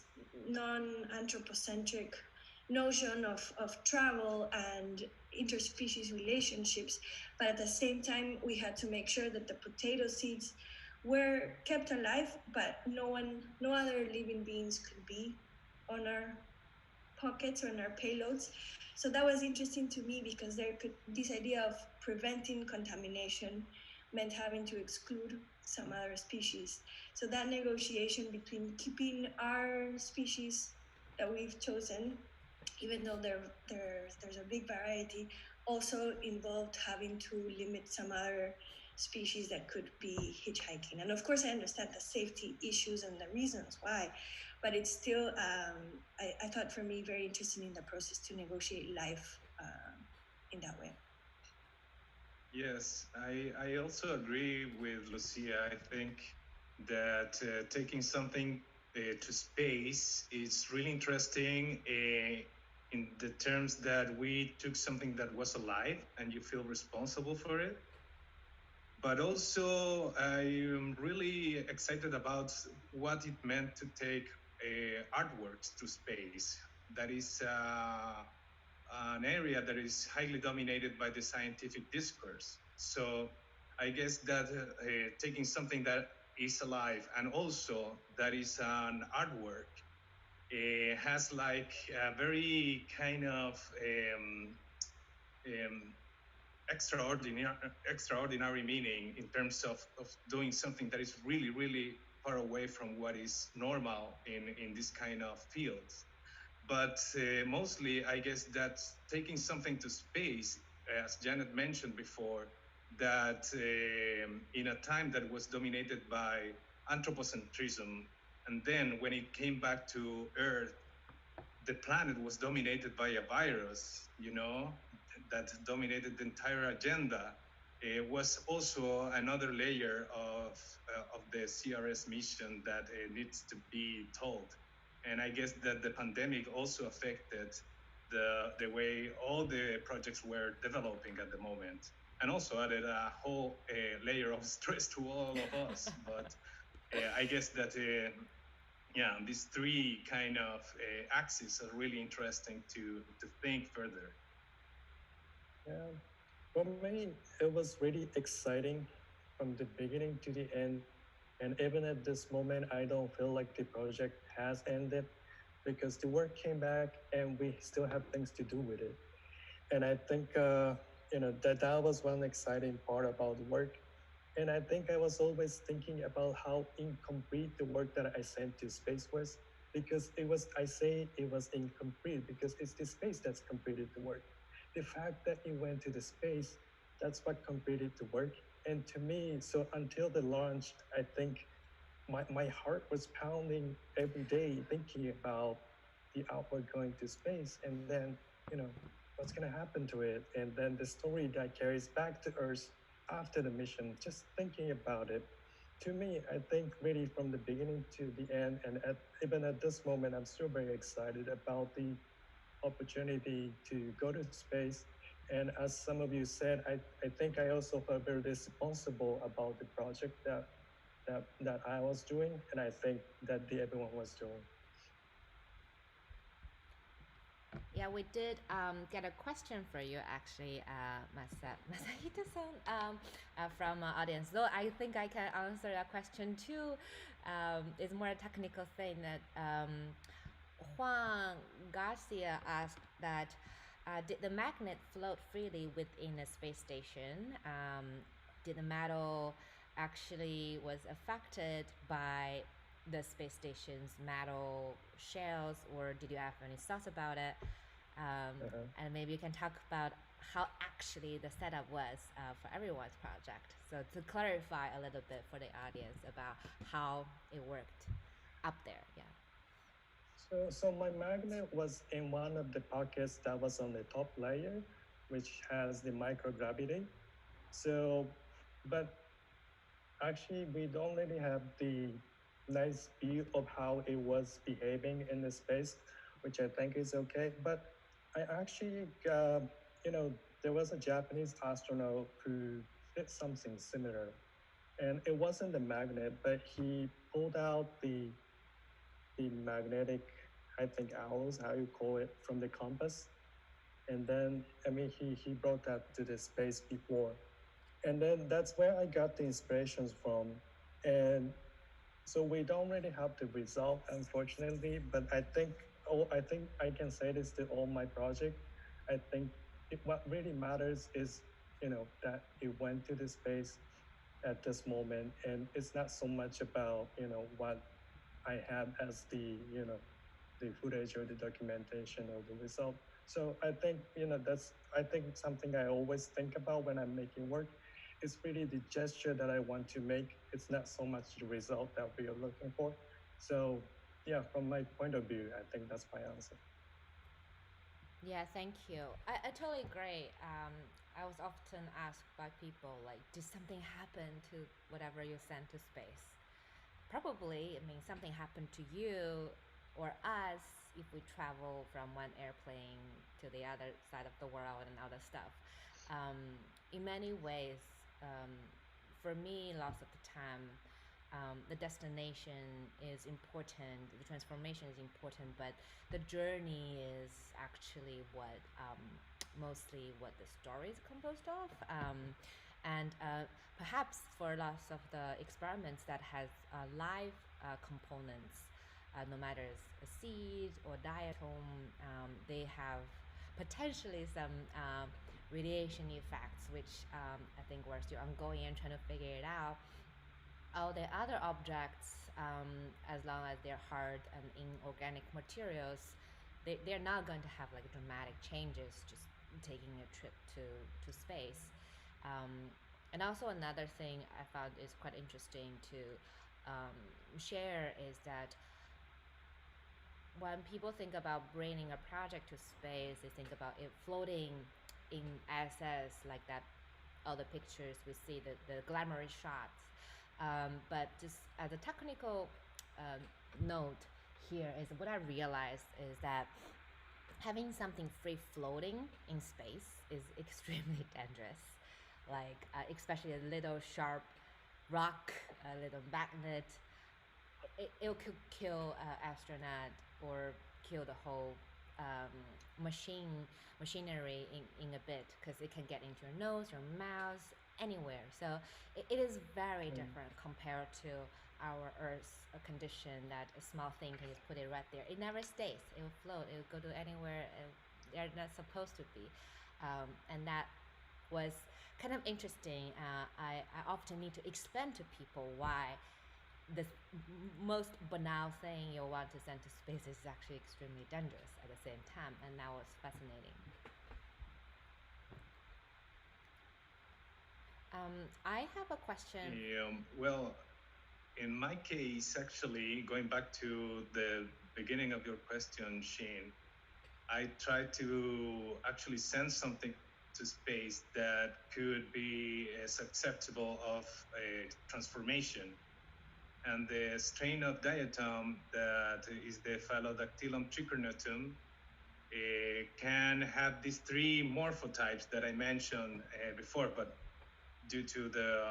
non-anthropocentric notion of travel and interspecies relationships. But at the same time, we had to make sure that the potato seeds were kept alive, but no other living beings could be on our pockets or on our payloads. So that was interesting to me, because this idea of preventing contamination meant having to exclude some other species. So that negotiation between keeping our species that we've chosen, even though there's a big variety, also involved having to limit some other species that could be hitchhiking. And of course, I understand the safety issues and the reasons why, but it's still, I thought for me, very interesting in the process to negotiate life in that way. Yes, I also agree with Lucia. I think that taking something to space is really interesting in the terms that we took something that was alive and you feel responsible for it. But also, I am really excited about what it meant to take artworks to space. That is an area that is highly dominated by the scientific discourse. So I guess that taking something that is alive and also that is an artwork has like a very kind of extraordinary meaning in terms of doing something that is really, really far away from what is normal in this kind of fields. But mostly, I guess that taking something to space, as Janet mentioned before, that in a time that was dominated by anthropocentrism, and then when it came back to Earth, the planet was dominated by a virus, you know, that dominated the entire agenda. It was also another layer of the CRS mission that needs to be told. And I guess that the pandemic also affected the way all the projects were developing at the moment, and also added a whole layer of stress to all of us. But I guess that yeah, these three kind of axes are really interesting to think further. Yeah, for me, it was really exciting from the beginning to the end. And even at this moment, I don't feel like the project has ended because the work came back and we still have things to do with it. And I think, that was one exciting part about the work. And I think I was always thinking about how incomplete the work that I sent to space was, because I say it was incomplete because it's the space that's completed the work. The fact that it went to the space, that's what completed the work. And to me, so until the launch, I think my heart was pounding every day thinking about the outward going to space, and then what's going to happen to it, and then the story that carries back to Earth after the mission. Just thinking about it, to me, I think really from the beginning to the end, and even at this moment, I'm still very excited about the opportunity to go to space. And as some of you said, I think I also felt very responsible about the project that I was doing, and I think that everyone was doing. Yeah, we did get a question for you actually, Masahito-san, from audience. Though I think I can answer that question too. It's more a technical thing that Juan Garcia asked that did the magnet float freely within a space station? Did the metal actually was affected by the space station's metal shells, or did you have any thoughts about it? And maybe you can talk about how actually the setup was for everyone's project. So to clarify a little bit for the audience about how it worked up there, yeah. So my magnet was in one of the pockets that was on the top layer, which has the microgravity. So, but actually we don't really have the nice view of how it was behaving in the space, which I think is okay. But I actually, there was a Japanese astronaut who did something similar. And it wasn't the magnet, but he pulled out the magnetic, I think, owls, how you call it, from the compass. And then, he brought that to the space before. And then that's where I got the inspirations from. And so we don't really have the result, unfortunately, but I think I can say this to all my project. I think what really matters is, that it went to the space at this moment, and it's not so much about, what I have as the footage or the documentation or the result. So I think, I think something I always think about when I'm making work. It's really the gesture that I want to make. It's not so much the result that we are looking for. So yeah, from my point of view, I think that's my answer. Yeah, thank you. I totally agree. I was often asked by people, like, did something happen to whatever you sent to space? Probably, something happened to you or us if we travel from one airplane to the other side of the world and other stuff. In many ways, for me, lots of the time, the destination is important, the transformation is important, but the journey is actually what mostly what the story is composed of. And perhaps for lots of the experiments that has live components, no matter it's a seed or diatom, they have potentially some radiation effects, which I think we're still ongoing and trying to figure it out. All the other objects, as long as they're hard and inorganic materials, they're not going to have like dramatic changes just taking a trip to space. And also another thing I found is quite interesting to share is that when people think about bringing a project to space, they think about it floating in ISS like that, all the pictures we see, the glamorous shots. But just as a technical note here is what I realized is that having something free floating in space is extremely dangerous. Like especially a little sharp rock, a little magnet, it could kill astronaut or kill the whole machinery in a bit, because it can get into your nose, your mouth, anywhere. So it is very different compared to our Earth's condition, that a small thing can just put it right there. It never stays. It will float. It will go to anywhere they're not supposed to be, and that was kind of interesting. I often need to explain to people why the most banal thing you want to send to space is actually extremely dangerous at the same time, and that was fascinating. I have a question. Well, in my case, actually, going back to the beginning of your question, Sheen, I tried to actually send something to space that could be susceptible of a transformation. And the strain of diatom that is the Phylodactylum tricornutum can have these three morphotypes that I mentioned before, but due to the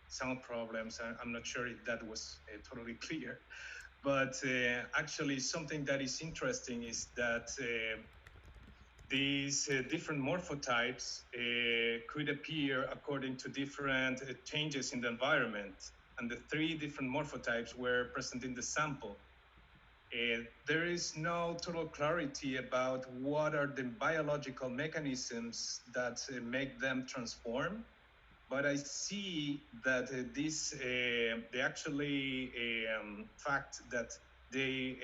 sound problems, I'm not sure if that was totally clear. But actually, something that is interesting is that these different morphotypes could appear according to different changes in the environment. And the three different morphotypes were present in the sample. There is no total clarity about what are the biological mechanisms that make them transform. But I see that they actually fact that they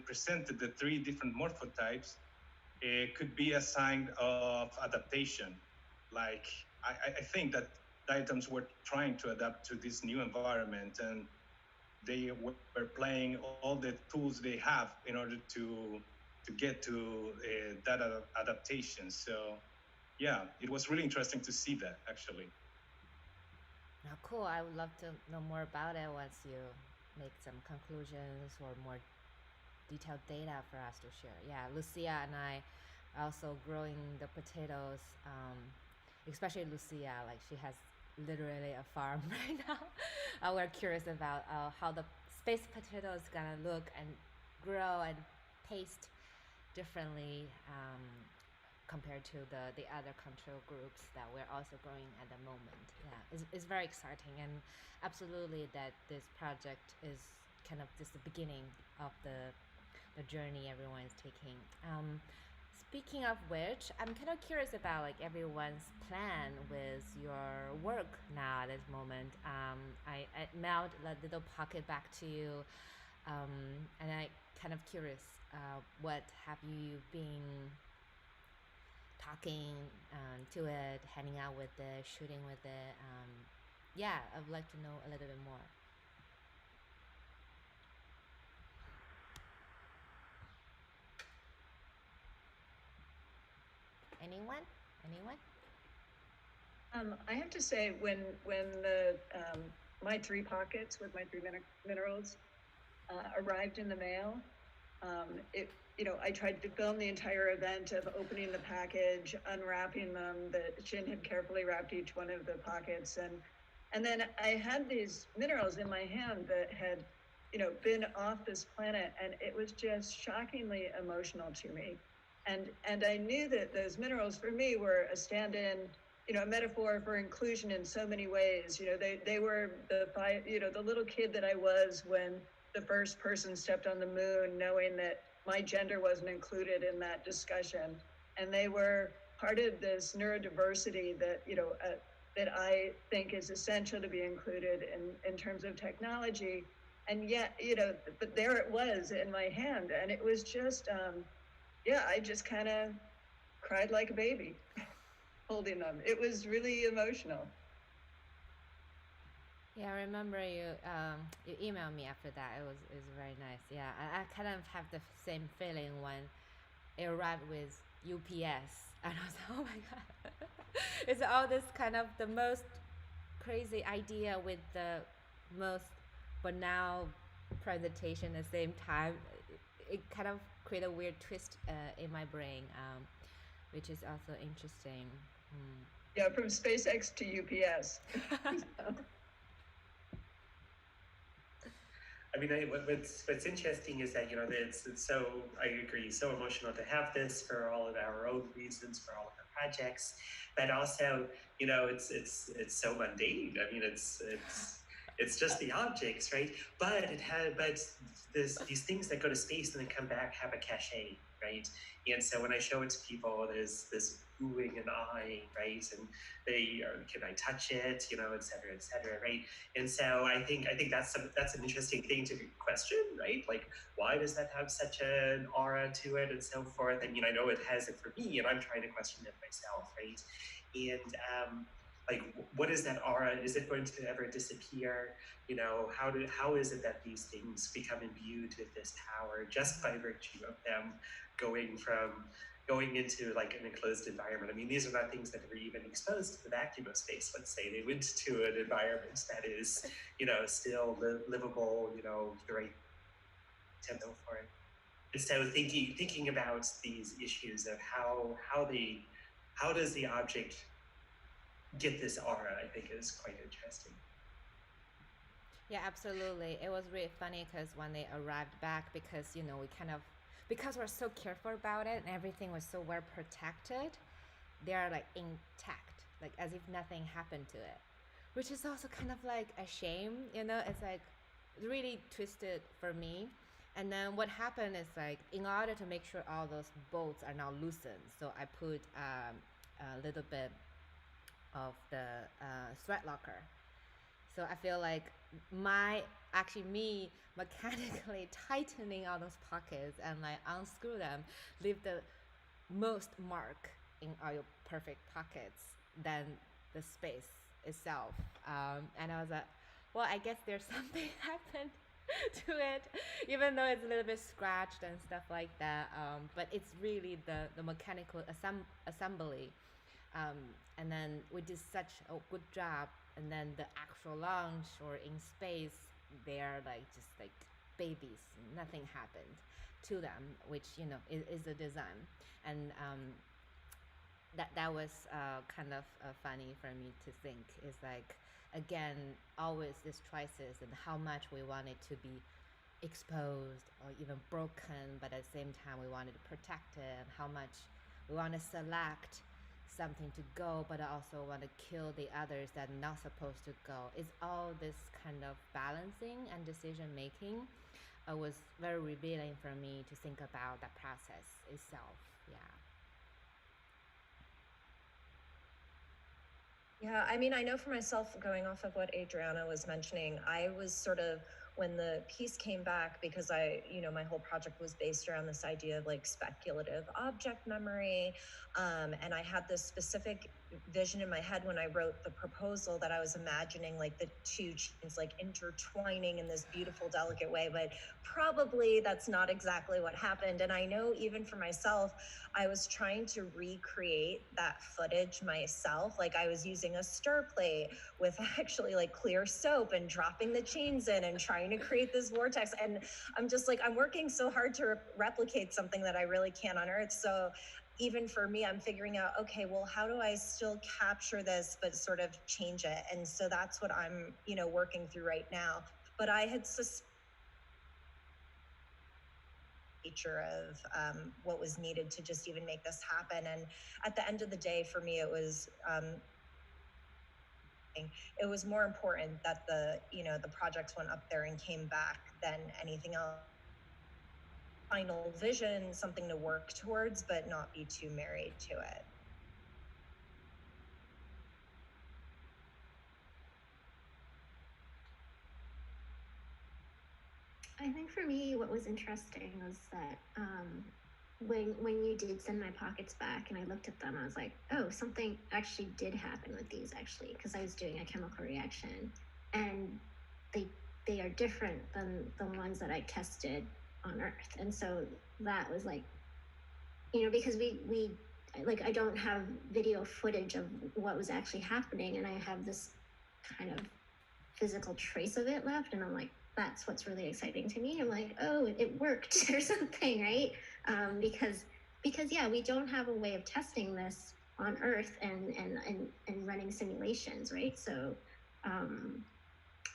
presented the three different morphotypes could be a sign of adaptation. Like I think that diatoms were trying to adapt to this new environment, and they were playing all the tools they have in order to get to that adaptation. So yeah, it was really interesting to see that, actually. Now, cool. I would love to know more about it once you make some conclusions or more detailed data for us to share. Yeah, Lucia and I are also growing the potatoes, especially Lucia. Like, she has literally a farm right now. We're curious about how the space potato is gonna look and grow and taste differently compared to the other control groups that we're also growing at the moment. Yeah, it's very exciting, and absolutely that this project is kind of just the beginning of the journey everyone is taking. Speaking of which, I'm kind of curious about like everyone's plan with your work now at this moment. I mailed a little pocket back to you, and I kind of curious, what have you been talking to it, hanging out with it, shooting with it? Yeah, I'd like to know a little bit more. Anyone? I have to say, when the my three pockets with my three minerals arrived in the mail, I tried to film the entire event of opening the package, unwrapping them. That Shin had carefully wrapped each one of the pockets, and And then I had these minerals in my hand that had, been off this planet, and it was just shockingly emotional to me. And I knew that those minerals for me were a stand-in, a metaphor for inclusion in so many ways. They were the little kid that I was when the first person stepped on the moon, knowing that my gender wasn't included in that discussion. And they were part of this neurodiversity that, that I think is essential to be included in terms of technology. And yet, but there it was in my hand, and it was just, I just kind of cried like a baby holding them. It was really emotional. Yeah, I remember you emailed me after that. It was very nice. Yeah, I kind of have the same feeling when it arrived with UPS, and I was like, oh my god, it's all this kind of the most crazy idea with the most banal presentation at the same time. It kind of create a weird twist in my brain, which is also interesting. Yeah, from SpaceX to UPS. I mean, what's interesting is that, it's so, I agree, so emotional to have this for all of our own reasons, for all of our projects, but also, it's so mundane. I mean, it's just the objects, right? But these things that go to space and then come back have a cachet, right? And so when I show it to people, there's this oohing and ahhing, right? And they can I touch it, et cetera, right? And so I think that's an interesting thing to question, right? Like, why does that have such an aura to it and so forth? And I know it has it for me, and I'm trying to question it myself, right? And what is that aura? Is it going to ever disappear? How is it that these things become imbued with this power just by virtue of them going into like an enclosed environment? I mean, these are not things that were even exposed to the vacuum of space. Let's say they went to an environment that is, still livable, the right tempo for it. And so thinking about these issues of how does the object get this aura, I think is quite interesting. Yeah, absolutely. It was really funny because when they arrived back, because because we're so careful about it and everything was so well protected, they are like intact, like as if nothing happened to it, which is also kind of like a shame. It's like really twisted for me. And then what happened is, like, in order to make sure all those bolts are now loosened, so I put a little bit of the thread locker. So I feel like me mechanically tightening all those pockets and like unscrew them leave the most mark in all your perfect pockets than the space itself. And I was like, well, I guess there's something happened to it, even though it's a little bit scratched and stuff like that. But it's really the mechanical assembly. And then we did such a good job, and then the actual launch or in space, they are like just like babies. Nothing happened to them, which is the design. And that was kind of funny for me to think. Is like, again, always these choices and how much we want it to be exposed or even broken, but at the same time we wanted to protect it, and how much we want to select something to go, but I also want to kill the others that are not supposed to go. It's all this kind of balancing and decision making. It was very revealing for me to think about that process itself. Yeah, I mean, I know for myself, going off of what Adriana was mentioning, I was sort of, when the piece came back, because my whole project was based around this idea of like speculative object memory. And I had this specific vision in my head when I wrote the proposal that I was imagining like the two chains like intertwining in this beautiful, delicate way, but probably that's not exactly what happened. And I know even for myself, I was trying to recreate that footage myself. Like I was using a stir plate with actually like clear soap and dropping the chains in and trying to create this vortex. And I'm just like, I'm working so hard to replicate something that I really can't on Earth. So even for me, I'm figuring out, okay, well, how do I still capture this, but sort of change it? And so that's what I'm, working through right now. But I had nature of what was needed to just even make this happen. And at the end of the day, for me, it was more important that the projects went up there and came back than anything else. Final vision, something to work towards, but not be too married to it. I think for me, what was interesting was that when you did send my pockets back and I looked at them, I was like, oh, something actually did happen with these actually, because I was doing a chemical reaction, and they are different than the ones that I tested on Earth. And so that was like, because we I don't have video footage of what was actually happening, and I have this kind of physical trace of it left, and I'm like, that's what's really exciting to me. I'm like, oh, it worked or something, right? Because yeah, we don't have a way of testing this on Earth and running simulations, right? So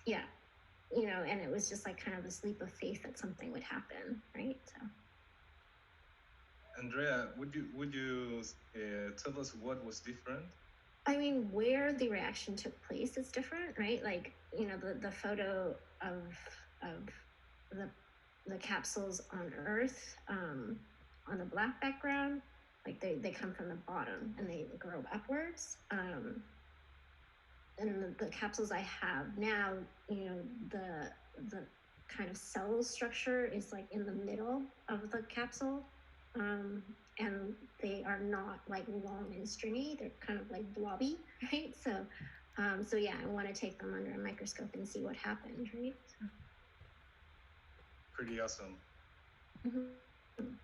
yeah, and it was just like kind of this leap of faith that something would happen, right? So Andrea, would you tell us what was different? I mean, where the reaction took place is different, right? Like, the photo of the capsules on Earth on the black background, like they come from the bottom and they grow upwards. And the capsules I have now, the kind of cell structure is like in the middle of the capsule. And they are not like long and stringy, they're kind of like blobby, right? So yeah, I want to take them under a microscope and see what happened, right? So. Pretty awesome. Mm-hmm.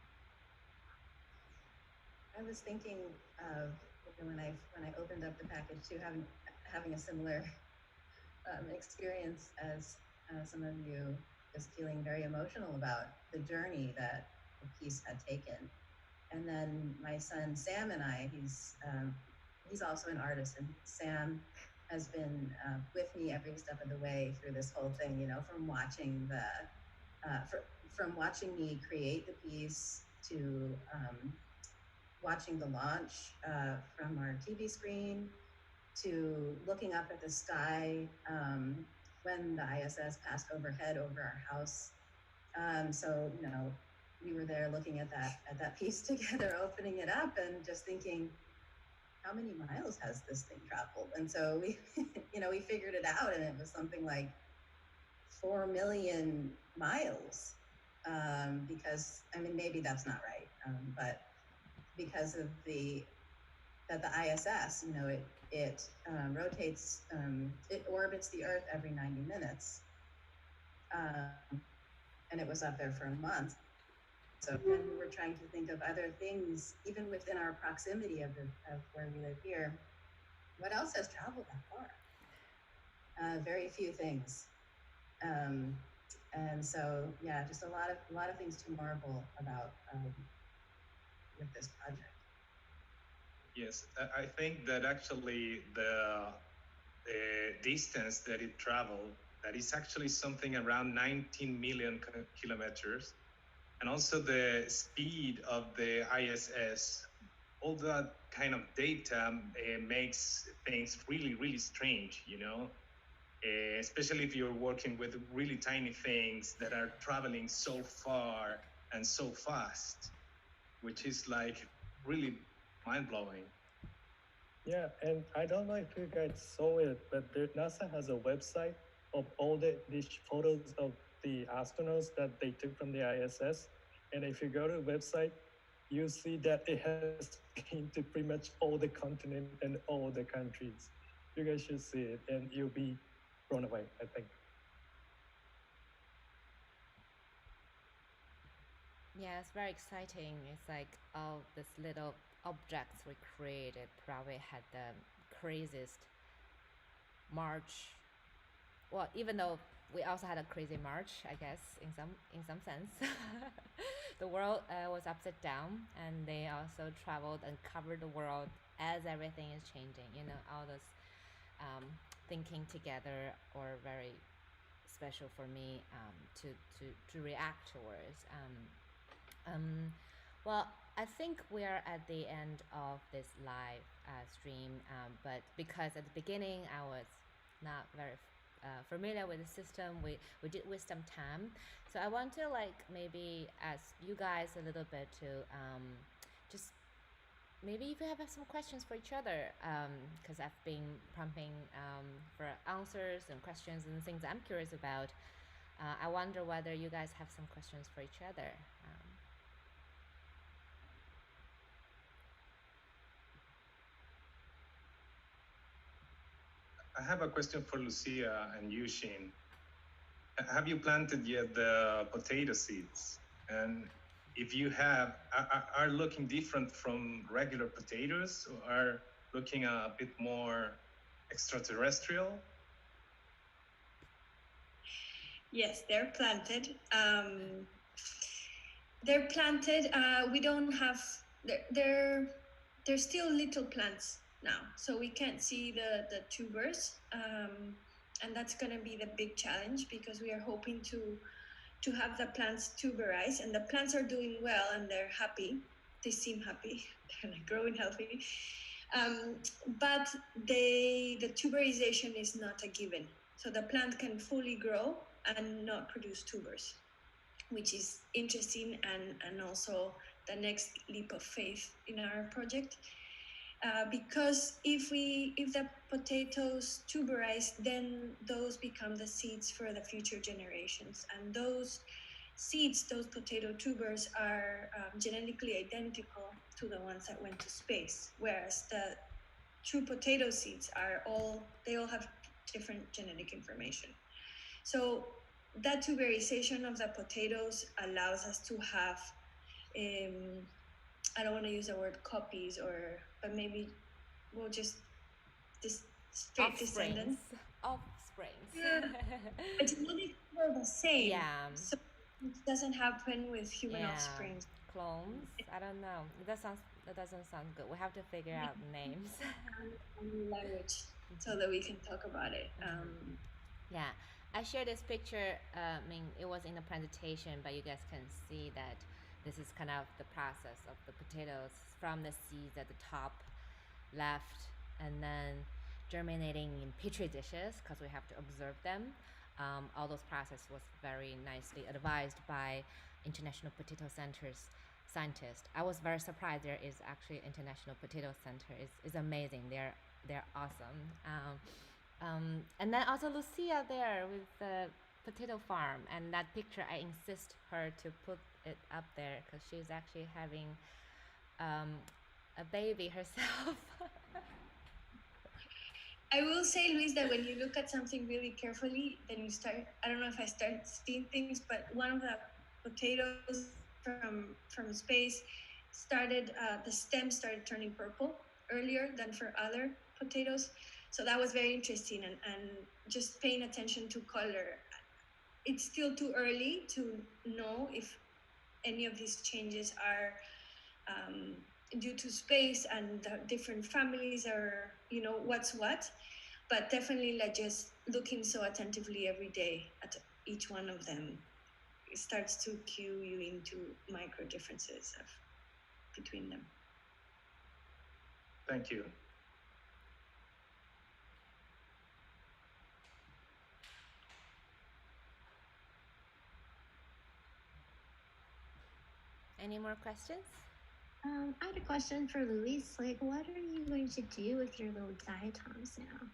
I was thinking of when I opened up the package too, having a similar experience as some of you, just feeling very emotional about the journey that the piece had taken. And then my son Sam and I, he's also an artist, and Sam has been with me every step of the way through this whole thing. From watching from watching me create the piece to watching the launch from our TV screen, to looking up at the sky when the ISS passed overhead over our house. So we were there looking at that piece together, opening it up and just thinking, how many miles has this thing traveled? And so we, we figured it out, and it was something like 4 million miles. Because, I mean, maybe that's not right, but because of the ISS, it rotates, it orbits the Earth every 90 minutes. And it was up there for a month. So then we were trying to think of other things, even within our proximity of where we live here. What else has traveled that far? Very few things. And so, yeah, just a lot of things to marvel about with this project. Yes, I think that actually the distance that it traveled, that is actually something around 19 million kilometers. And also the speed of the ISS, all that kind of data makes things really, really strange, especially if you're working with really tiny things that are traveling so far and so fast, which is like really mind-blowing. Yeah, and I don't know if you guys saw it, but NASA has a website of all these photos of the astronauts that they took from the ISS. And if you go to the website, you see that it has been to pretty much all the continents and all the countries. You guys should see it, and you'll be blown away, I think. Yeah, it's very exciting. It's like all these little objects we created probably had the craziest march. Well, even though we also had a crazy March, I guess, in some sense. The world was upside down, and they also traveled and covered the world as everything is changing. You know, all those thinking together or very special for me to react towards. Well, I think we are at the end of this live stream, but because at the beginning I was not very familiar with the system, we did waste some time. So I want to like maybe ask you guys a little bit to just maybe if you have some questions for each other, because I've been prompting for answers and questions and things I'm curious about. I wonder whether you guys have some questions for each other. I have a question for Lucia and Yushin. Have you planted yet the potato seeds? And if you have, are looking different from regular potatoes, or are looking a bit more extraterrestrial? Yes, they're planted. They're planted. We don't have. They're still little plants now, so we can't see the tubers, and that's going to be the big challenge because we are hoping to have the plants tuberize, and the plants are doing well and they're happy. They seem happy. They're like growing healthy, but the tuberization is not a given. So the plant can fully grow and not produce tubers, which is interesting and also the next leap of faith in our project. Because if the potatoes tuberize, then those become the seeds for the future generations. And those seeds, those potato tubers, are genetically identical to the ones that went to space, whereas the true potato seeds they all have different genetic information. So that tuberization of the potatoes allows us to have, I don't want to use the word copies, but maybe we'll just straight descendants. Offsprings. But genetics are the same. Yeah. So it doesn't happen with human offsprings. Clones? I don't know. That doesn't sound good. We have to figure out names. Language so that we can talk about it. Yeah, I shared this picture. I mean, it was in the presentation, but you guys can see that this is kind of the process of the potatoes from the seeds at the top left, and then germinating in petri dishes because we have to observe them. All those process was very nicely advised by International Potato Center's scientists. I was very surprised there is actually International Potato Center. It's amazing. They're awesome. And then also Lucia there with the potato farm, and that picture I insist her to put it up there because she's actually having a baby herself. I will say, Luis, that when you look at something really carefully, then you start, I don't know if I start seeing things, but one of the potatoes from space the stem started turning purple earlier than for other potatoes. So that was very interesting, and just paying attention to color. It's still too early to know if any of these changes are due to space and the different families or, what's what. But definitely like just looking so attentively every day at each one of them, it starts to cue you into micro differences between them. Thank you. Any more questions? I had a question for Luis. Like, what are you going to do with your little diatoms now?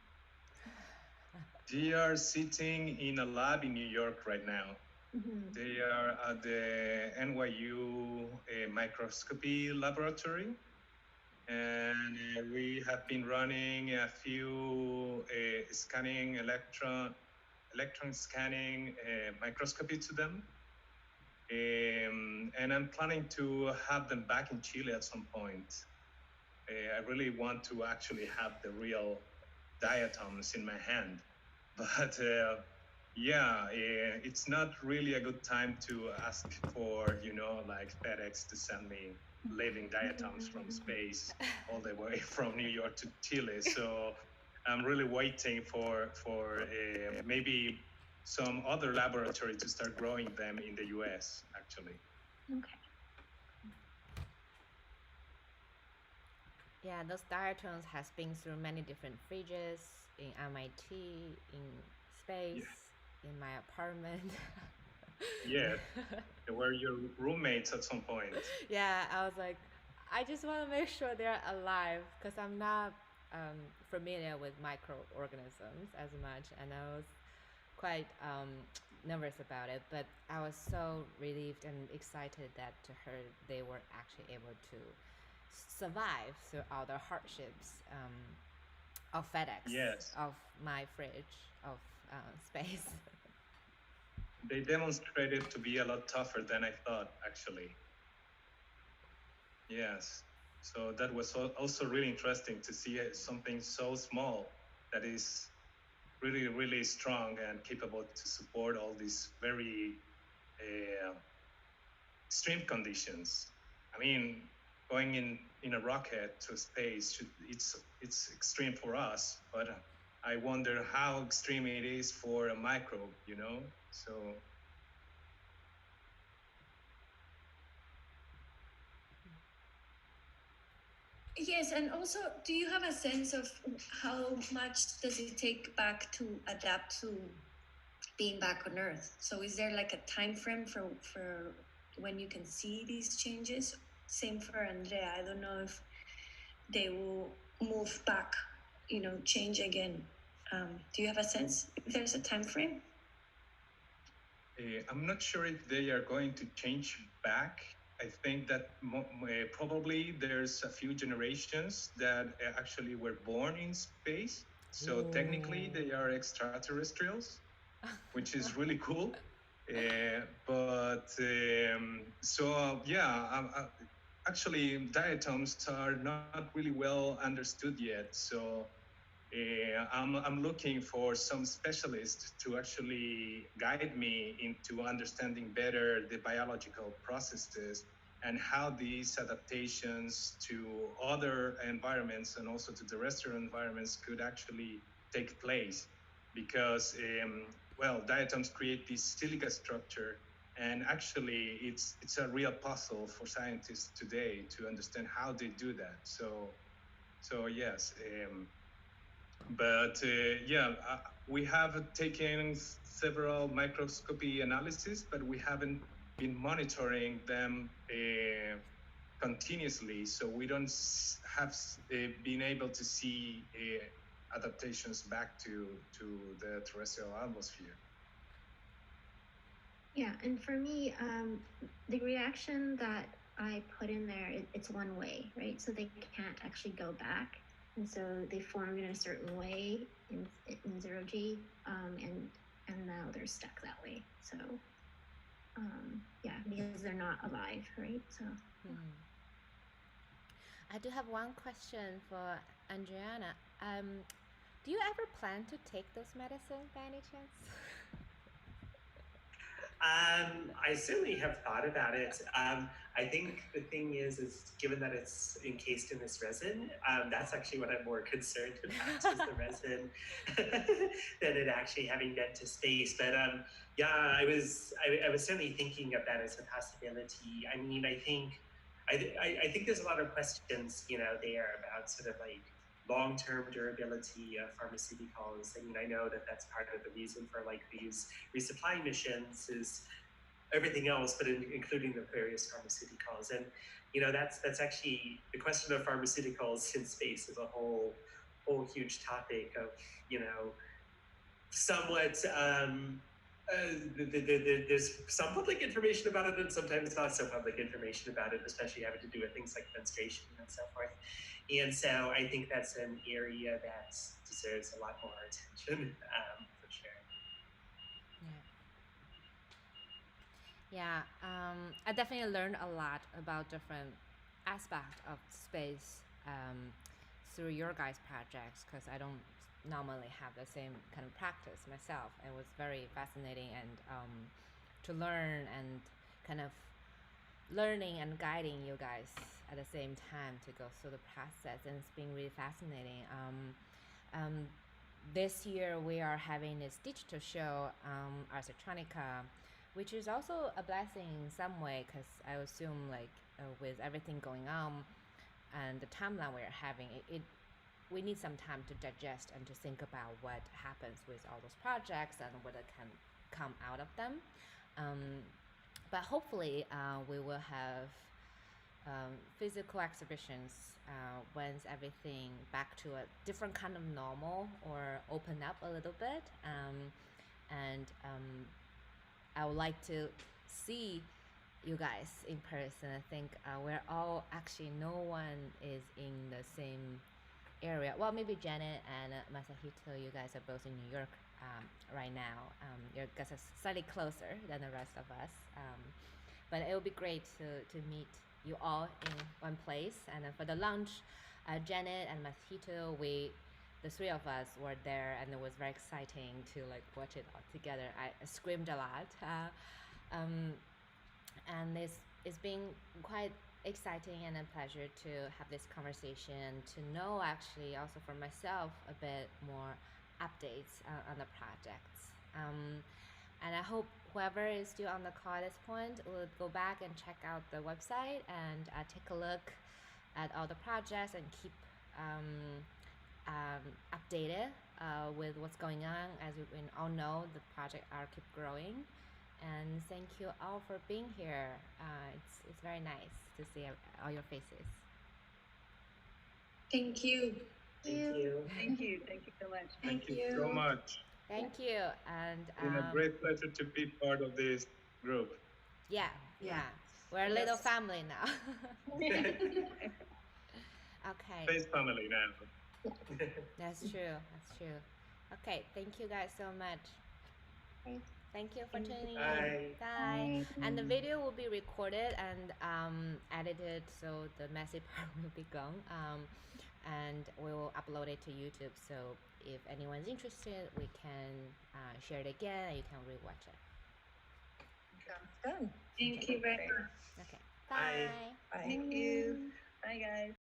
They are sitting in a lab in New York right now. Mm-hmm. They are at the NYU microscopy laboratory. And we have been running a few scanning electron scanning microscopy to them. And I'm planning to have them back in Chile at some point. I really want to actually have the real diatoms in my hand, but yeah, it's not really a good time to ask for, like FedEx to send me living diatoms from space all the way from New York to Chile. So I'm really waiting for maybe some other laboratory to start growing them in the US, actually. Okay. Yeah, those diatoms has been through many different fridges in MIT, in space, in my apartment. Yeah, they were your roommates at some point. Yeah, I was like, I just want to make sure they're alive because I'm not familiar with microorganisms as much, and I was quite nervous about it. But I was so relieved and excited that to hear they were actually able to survive through all the hardships of FedEx, Yes, of my fridge, of space. they demonstrated to be a lot tougher than I thought, actually. Yes. So that was also really interesting to see something so small that is really, really strong and capable to support all these very extreme conditions. I mean, going in a rocket to space, it's extreme for us, but I wonder how extreme it is for a microbe, So Yes, and also, do you have a sense of how much does it take back to adapt to being back on Earth? So is there like a time frame for when you can see these changes? Same for Andrea. I don't know if they will move back, change again. Do you have a sense if there's a time frame? I'm not sure if they are going to change back. I think that probably there's a few generations that actually were born in space. So technically they are extraterrestrials, which is really cool. Actually diatoms are not really well understood yet. So I'm looking for some specialists to actually guide me into understanding better the biological processes and how these adaptations to other environments and also to terrestrial environments could actually take place. Because, diatoms create this silica structure, and actually it's a real puzzle for scientists today to understand how they do that. So yes. We have taken several microscopy analysis, but we haven't been monitoring them continuously. So we don't have been able to see adaptations back to the terrestrial atmosphere. Yeah, and for me, the reaction that I put in there, it's one way, right? So they can't actually go back. And so they formed in a certain way in 0G, and now they're stuck that way. So, because they're not alive, right? So. I do have one question for Adriana. Do you ever plan to take those medicines by any chance? I certainly have thought about it. I think the thing is given that it's encased in this resin, that's actually what I'm more concerned about is the resin than it actually having been to space. But I was certainly thinking of that as a possibility. I mean, I think there's a lot of questions, there about sort of like long-term durability of pharmaceuticals. I mean, I know that that's part of the reason for like these resupply missions is everything else, but including the various pharmaceuticals. And that's actually the question of pharmaceuticals in space is a whole huge topic of somewhat. There's some public information about it and sometimes not so public information about it, especially having to do with things like menstruation and so forth. And so I think that's an area that deserves a lot more attention, for sure. Yeah, I definitely learned a lot about different aspects of space through your guys' projects, because I don't normally have the same kind of practice myself. It was very fascinating, and to learn and kind of learning and guiding you guys at the same time to go through the process, and it's been really fascinating. This year we are having this digital show, Electronica, which is also a blessing in some way, because I assume like with everything going on and the timeline we're having, we need some time to digest and to think about what happens with all those projects and what can come out of them. But hopefully we will have physical exhibitions once everything back to a different kind of normal or open up a little bit. And I would like to see you guys in person. I think we're all actually, no one is in the same area. Well, maybe Janet and Masahito, you guys are both in New York right now. You guys are slightly closer than the rest of us. But it would be great to meet you all in one place. And then for the lunch, Janet and Masahito, the three of us were there, and it was very exciting to like watch it all together. I screamed a lot. And it's been quite exciting and a pleasure to have this conversation, to know actually also for myself a bit more updates on the projects. And I hope whoever is still on the call at this point will go back and check out the website and take a look at all the projects and keep updated with what's going on. As we all know, the project are keep growing. And thank you all for being here. It's very nice to see all your faces. Thank you. Thank you. Thank you. Thank you so much. Thank you so much. Thank you. And It's been a great pleasure to be part of this group. yeah. We're a little family now. Okay. Space family now. That's true. Okay, thank you guys so much. Thank you for tuning in. Bye. And the video will be recorded and edited, so the messy part will be gone. And we will upload it to YouTube. So if anyone's interested, we can share it again, and you can rewatch it. Sounds good. Thank you very much. Okay. Bye. Bye. Thank you. Bye, guys.